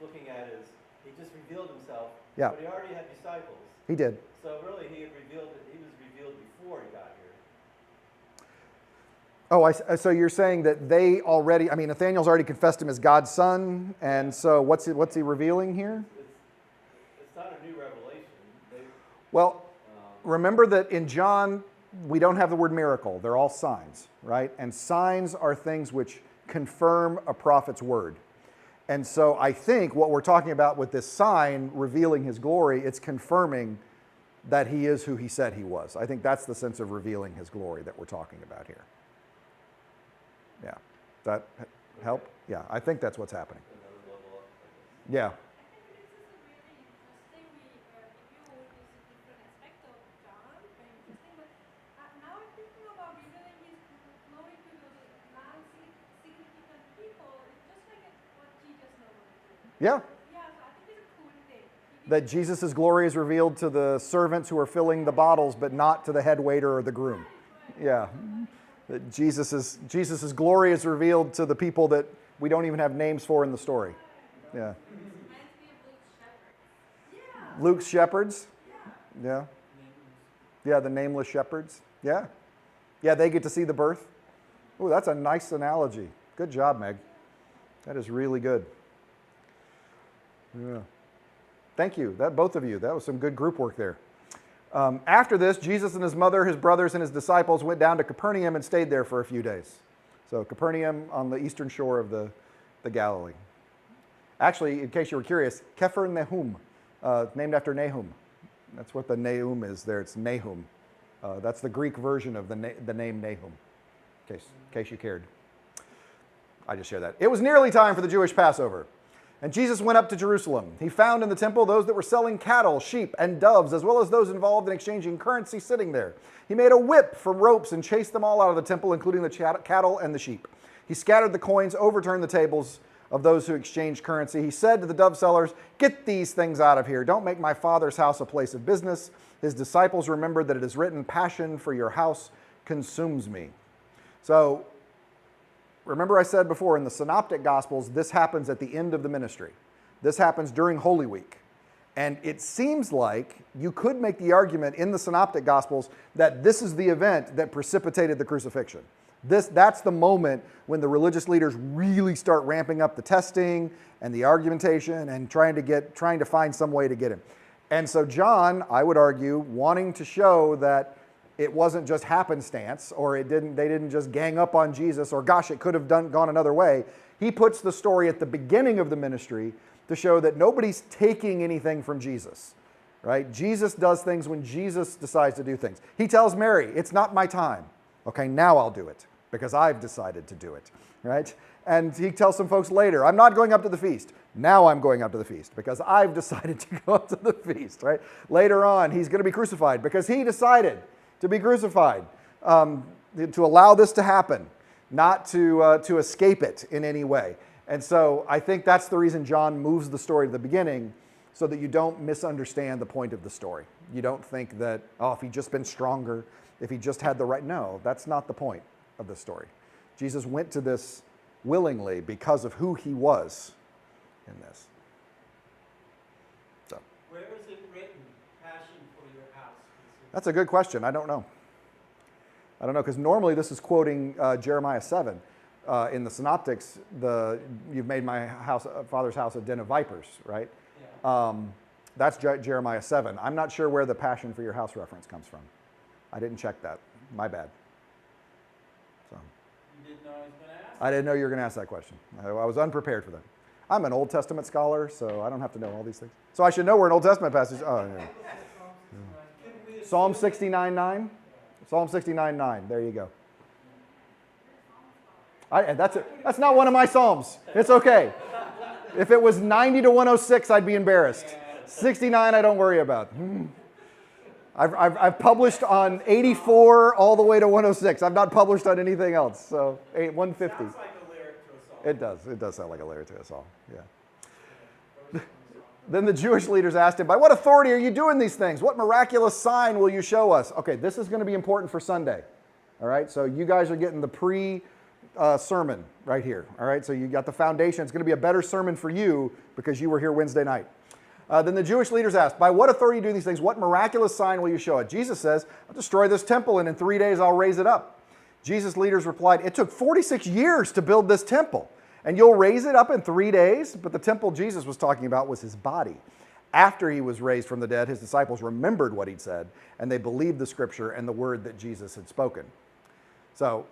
looking at is, he just revealed himself. Yeah. But he already had disciples. He did. So really, he was revealed before he got here. Oh, so you're saying that they already, I mean, Nathaniel's already confessed him as God's son, and so what's he revealing here? It's not a new revelation. Well, remember that in John, we don't have the word miracle. They're all signs, right? And signs are things which confirm a prophet's word. And so I think what we're talking about with this sign revealing his glory, it's confirming that he is who he said he was. I think that's the sense of revealing his glory that we're talking about here. Yeah. Does that help? Yeah, I think that's what's happening. Another level up. Yeah. I think this is really interesting. We review this different aspect of John, very interesting. But now I'm thinking about revealing his glory to those non-significant people. It's just like what Jesus normally did. Yeah. Yeah, so I think it's a cool thing. That Jesus' glory is revealed to the servants who are filling the bottles, but not to the head waiter or the groom. Yeah. That Jesus' glory is revealed to the people that we don't even have names for in the story. Yeah. Luke's shepherds. Yeah. Yeah, the nameless shepherds. Yeah. Yeah, they get to see the birth. Oh, that's a nice analogy. Good job, Meg. That is really good. Yeah. Thank you, both of you. That was some good group work there. After this, Jesus and his mother, his brothers, and his disciples went down to Capernaum and stayed there for a few days. So Capernaum on the eastern shore of the Galilee. Actually, in case you were curious, Kefer Nahum, named after Nahum. That's what the Nahum is there. It's Nahum. That's the Greek version of the name Nahum, in case you cared. I just share that. It was nearly time for the Jewish Passover. And Jesus went up to Jerusalem. He found in the temple those that were selling cattle, sheep, and doves, as well as those involved in exchanging currency sitting there. He made a whip from ropes and chased them all out of the temple, including the cattle and the sheep. He scattered the coins, overturned the tables of those who exchanged currency. He said to the dove sellers, "Get these things out of here. Don't make my Father's house a place of business." His disciples remembered that it is written, "Passion for your house consumes me." So, remember I said before, in the Synoptic Gospels, this happens at the end of the ministry. This happens during Holy Week. And it seems like you could make the argument in the Synoptic Gospels that this is the event that precipitated the crucifixion. That's the moment when the religious leaders really start ramping up the testing and the argumentation and trying to find some way to get him. And so John, I would argue, wanting to show that it wasn't just happenstance, or they didn't just gang up on Jesus, or gosh, it could have gone another way. He puts the story at the beginning of the ministry to show that nobody's taking anything from Jesus, right? Jesus does things when Jesus decides to do things. He tells Mary, "It's not my time." Okay, now I'll do it because I've decided to do it, right? And he tells some folks later, "I'm not going up to the feast." Now I'm going up to the feast because I've decided to go up to the feast, right? Later on, he's going to be crucified because he decided to be crucified, to allow this to happen, not to escape it in any way. And so I think that's the reason John moves the story to the beginning, so that you don't misunderstand the point of the story. You don't think that, oh, if he'd just been stronger, if he just had the right... No, that's not the point of the story. Jesus went to this willingly because of who he was in this. So Where is it written, passion for your house? that's a good question. I don't know. Because normally this is quoting Jeremiah 7. In the Synoptics, you've made my house, father's house a den of vipers, right? Yeah. That's Jeremiah 7. I'm not sure where the passion for your house reference comes from. I didn't check that. My bad. So You didn't know I was going to ask? I didn't know you were going to ask that question. I was unprepared for that. I'm an Old Testament scholar, so I don't have to know all these things. So I should know where an Old Testament passage. Oh, yeah. Can we Psalm assume- 69:9. Psalm 69:9. There you go. That's not one of my psalms. It's okay. If it was 90 to 106, I'd be embarrassed. 69, I don't worry about. I've published on 84 all the way to 106. I've not published on anything else. So 150. Sounds like a lyric to a song. It does. It does sound like a lyric to a song. Yeah. Then the Jewish leaders asked him, "By what authority are you doing these things? What miraculous sign will you show us?" Okay, this is going to be important for Sunday. All right, so you guys are getting the pre-sermon right here. All right, so you got the foundation. It's going to be a better sermon for you because you were here Wednesday night. Then the Jewish leaders asked, "By what authority are you doing these things? What miraculous sign will you show it?" Jesus says, "I'll destroy this temple, and in 3 days I'll raise it up." Jesus' leaders replied, "It took 46 years to build this temple, and you'll raise it up in 3 days?" But the temple Jesus was talking about was his body. After he was raised from the dead, his disciples remembered what he'd said, and they believed the scripture and the word that Jesus had spoken. So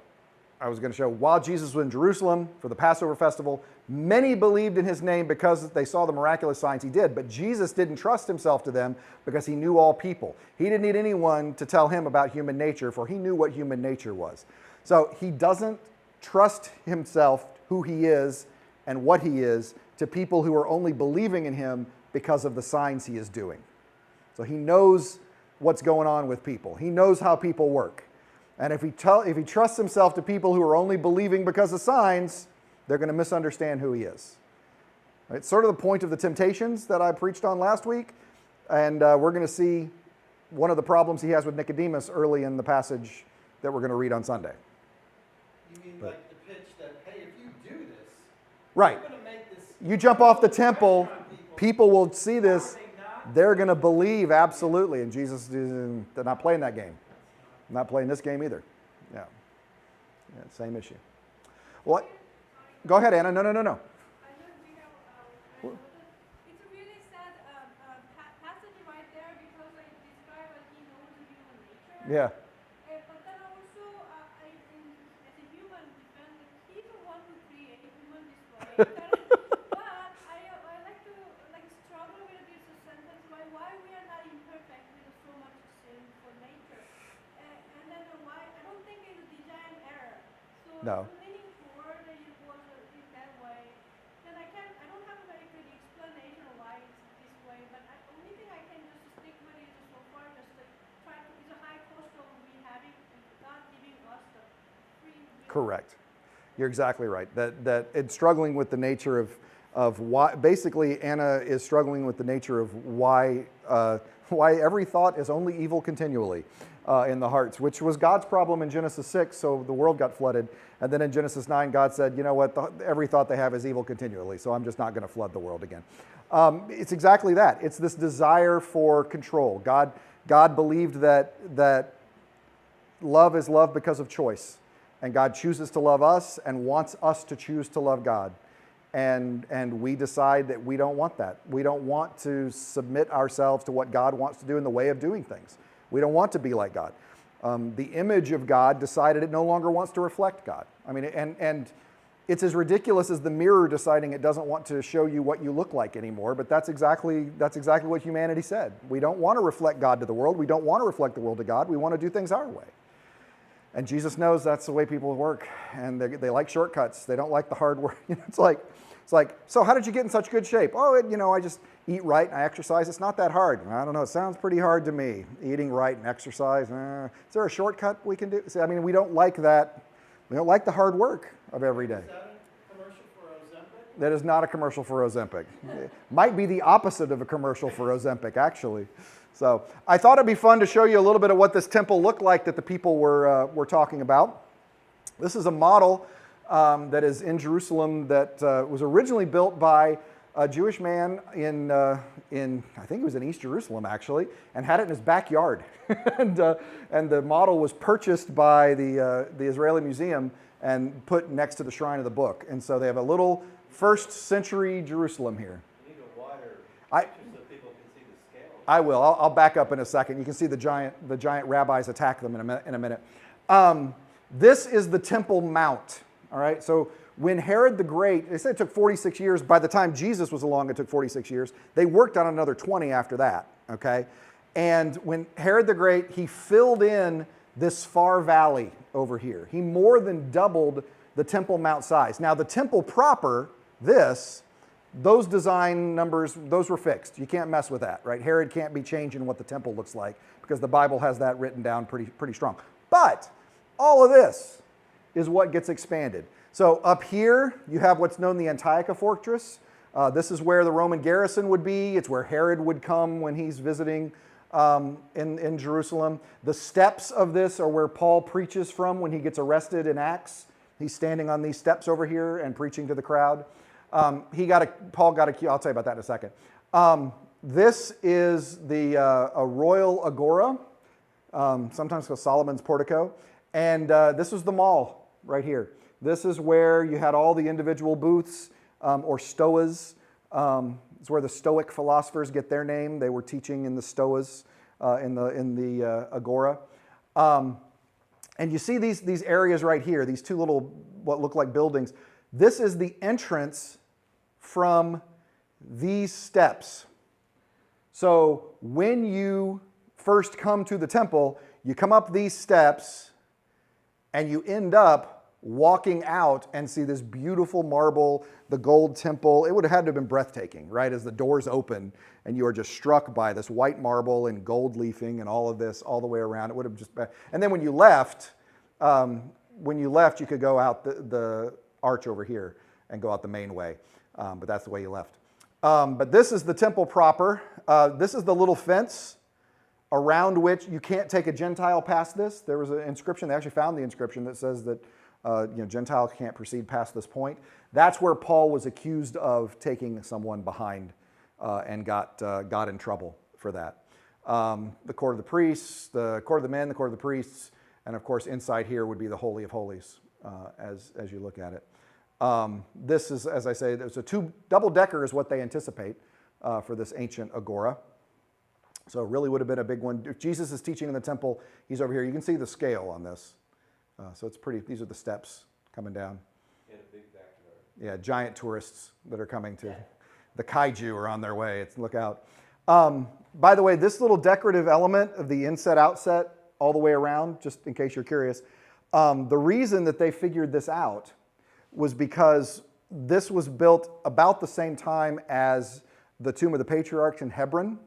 I was going to show, while Jesus was in Jerusalem for the Passover festival, many believed in his name because they saw the miraculous signs he did. But Jesus didn't trust himself to them because he knew all people. He didn't need anyone to tell him about human nature, for he knew what human nature was. So he doesn't trust himself, who he is and what he is, to people who are only believing in him because of the signs he is doing. So he knows what's going on with people. He knows how people work. And if he trusts himself to people who are only believing because of signs, they're going to misunderstand who he is. It's sort of the point of the temptations that I preached on last week. And we're going to see one of the problems he has with Nicodemus early in the passage that we're going to read on Sunday. You mean like the pitch that, hey, if you do this, Right. you're going to make this... You jump off the temple, people will see this, Are they not? they're going to believe absolutely. And Jesus, they're not playing that game. Not playing this game either. Yeah. Same issue. Well, go ahead, Anna. No. I know we have, it's a really sad passage right there because I describe that he knows human nature. Yeah. But then also, as a human defender, he's the one who created human this way. But I like to struggle with this sentence, why we are not imperfect with so much sin for nature. And then why, I don't think it's a design error. So No. I'm leaning toward that it was in that way. And I don't have a very good explanation of why it's this way, but the only thing I can just stick with is so far just to try to, it's a high cost of we having God giving us the free will. Correct. You're exactly right. That it's struggling with the nature of why. Basically, Anna is struggling with the nature of why every thought is only evil continually in the hearts, which was God's problem in Genesis 6. So the world got flooded, and then in Genesis 9, God said, "You know what? Every thought they have is evil continually. So I'm just not going to flood the world again." It's exactly that. It's this desire for control. God believed that love is love because of choice. And God chooses to love us and wants us to choose to love God. And we decide that we don't want that. We don't want to submit ourselves to what God wants to do in the way of doing things. We don't want to be like God. The image of God decided it no longer wants to reflect God. I mean, and it's as ridiculous as the mirror deciding it doesn't want to show you what you look like anymore, but that's exactly what humanity said. We don't want to reflect God to the world. We don't want to reflect the world to God. We want to do things our way. And Jesus knows that's the way people work, and they like shortcuts. They don't like the hard work. It's like, so how did you get in such good shape? Oh, I just eat right and I exercise. It's not that hard. I don't know. It sounds pretty hard to me. Eating right and exercise. Is there a shortcut we can do? See, I mean, we don't like that. We don't like the hard work of every day. Is that a commercial for Ozempic? That is not a commercial for Ozempic. It might be the opposite of a commercial for Ozempic, actually. So I thought it'd be fun to show you a little bit of what this temple looked like that the people were talking about. This is a model that is in Jerusalem that was originally built by a Jewish man in I think it was in East Jerusalem actually, and had it in his backyard. and the model was purchased by the Israeli Museum and put next to the shrine of the book. And so they have a little first century Jerusalem here. You need a wider I- picture so people can see the scale. I will. I'll back up in a second. You can see the giant rabbis attack them in a minute. This is the Temple Mount. All right. So when Herod the Great, they said it took 46 years. By the time Jesus was along, it took 46 years. They worked on another 20 after that. Okay. And when Herod the Great, he filled in this far valley over here. He more than doubled the Temple Mount size. Now the temple proper, those design numbers, those were fixed. You can't mess with that, right? Herod can't be changing what the temple looks like because the Bible has that written down pretty strong. But all of this is what gets expanded. So up here, you have what's known the Antiochia Fortress. This is where the Roman garrison would be. It's where Herod would come when he's visiting in Jerusalem. The steps of this are where Paul preaches from when he gets arrested in Acts. He's standing on these steps over here and preaching to the crowd. Paul got a key. I'll tell you about that in a second. This is a royal agora, sometimes called Solomon's portico. And this was the mall right here. This is where you had all the individual booths or stoas. It's where the Stoic philosophers get their name. They were teaching in the stoas in the agora. And you see these areas right here, these two little, what look like buildings. This is the entrance from these steps. So when you first come to the temple, you come up these steps and you end up walking out and see this beautiful marble, the gold temple. It would have had to have been breathtaking, right? As the doors open and you are just struck by this white marble and gold leafing and all of this all the way around. It would have just been. And then when you left, you could go out the arch over here and go out the main way. But that's the way you left. But this is the temple proper. This is the little fence around which you can't take a Gentile past this. There was an inscription. They actually found the inscription that says that Gentiles can't proceed past this point. That's where Paul was accused of taking someone behind and got in trouble for that. The court of the priests, the court of the men, the court of the priests, and of course inside here would be the Holy of Holies as you look at it. This is, as I say, there's a double-decker is what they anticipate for this ancient agora. So it really would have been a big one. If Jesus is teaching in the temple, he's over here. You can see the scale on this. So it's pretty, these are the steps coming down. In a big backyard. Yeah, giant tourists that are coming to, the kaiju are on their way. Look out. By the way, this little decorative element of the inset outset all the way around, just in case you're curious, the reason that they figured this out was because this was built about the same time as the Tomb of the Patriarchs in Hebron.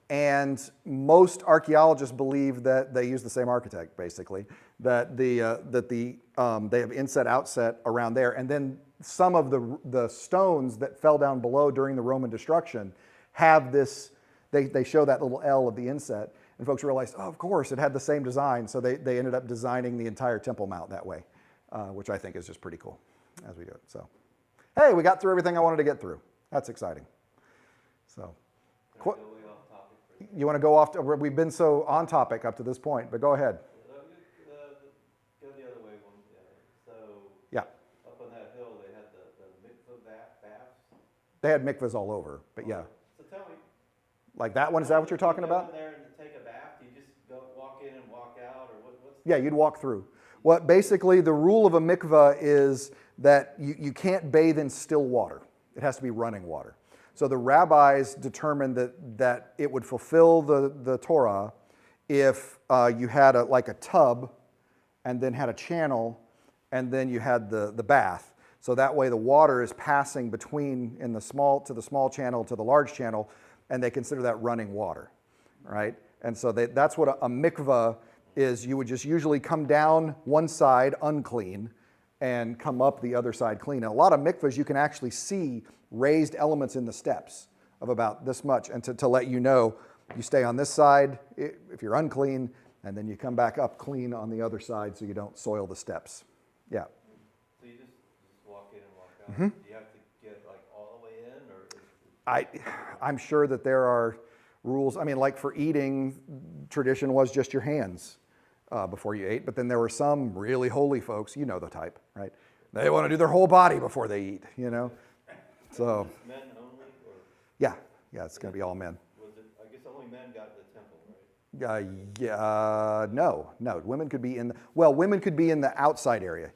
And most archaeologists believe that they use the same architect, basically, that they have inset outset around there. And then some of the stones that fell down below during the Roman destruction have this, they show that little L of the inset. And folks realized, oh, of course, it had the same design. So they ended up designing the entire Temple Mount that way, which I think is just pretty cool as we do it. So, hey, we got through everything I wanted to get through. That's exciting. So. You want to go off? We've been so on topic up to this point, but go ahead. Go the other way one. So yeah, up on that hill, they had the mikvah baths. They had mikvahs all over, but yeah. So tell me. Like that one? Is that what you're talking about? You go in there and take a bath. You just go walk in and walk out, or what's? Yeah, you'd walk through. What basically the rule of a mikvah is that you can't bathe in still water. It has to be running water. So the rabbis determined that it would fulfill the Torah if you had a tub and then had a channel and then you had the bath. So that way the water is passing between the small channel to the large channel, and they consider that running water, right? And so that's what a mikvah is. You would just usually come down one side unclean and come up the other side clean. And a lot of mikvahs you can actually see raised elements in the steps of about this much, and to let you know, you stay on this side if you're unclean, and then you come back up clean on the other side so you don't soil the steps. Yeah. So you just walk in and walk out. Do you have to get all the way in, or is I'm sure that there are rules. I mean, like for eating, tradition was just your hands before you ate. But then there were some really holy folks, you know the type, right? They want to do their whole body before they eat, you know? So, Men only, or yeah, it's going to be all men. was it, I guess only men got the temple, right? No. Women could be women could be in the outside area.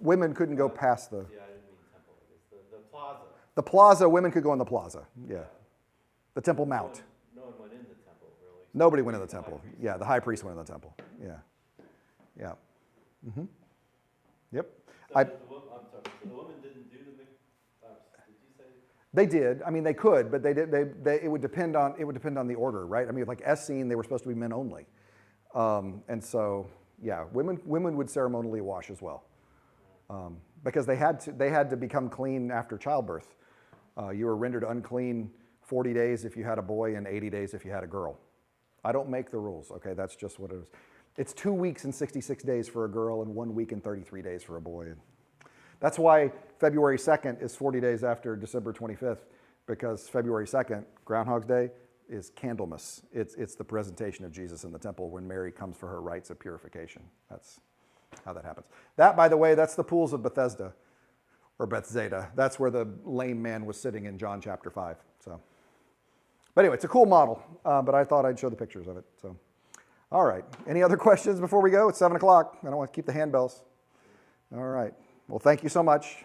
Women couldn't go past the. Yeah, I didn't mean temple, I guess, the plaza. The plaza, women could go in the plaza, yeah. The Temple Mount. No one went in the temple, really. Nobody went in the temple. Yeah, the high priest went in the temple. Yeah. Yep. I'm sorry, so the woman didn't do the, did you say? They did. I mean, they could, but it would depend on the order, right? I mean, like Essene, they were supposed to be men only, and so yeah, women would ceremonially wash as well, because they had to become clean after childbirth. You were rendered unclean 40 days if you had a boy and 80 days if you had a girl. I don't make the rules. Okay, that's just what it is. It's 2 weeks and 66 days for a girl and 1 week and 33 days for a boy. That's why February 2nd is 40 days after December 25th, because February 2nd, Groundhog's Day, is Candlemas. It's the presentation of Jesus in the temple when Mary comes for her rites of purification. That's how that happens. That, by the way, that's the pools of Bethesda, or Bethsaida. That's where the lame man was sitting in John chapter 5. So, but anyway, it's a cool model, but I thought I'd show the pictures of it. So, all right. Any other questions before we go? It's 7 o'clock. I don't want to keep the handbells. All right. Well, thank you so much.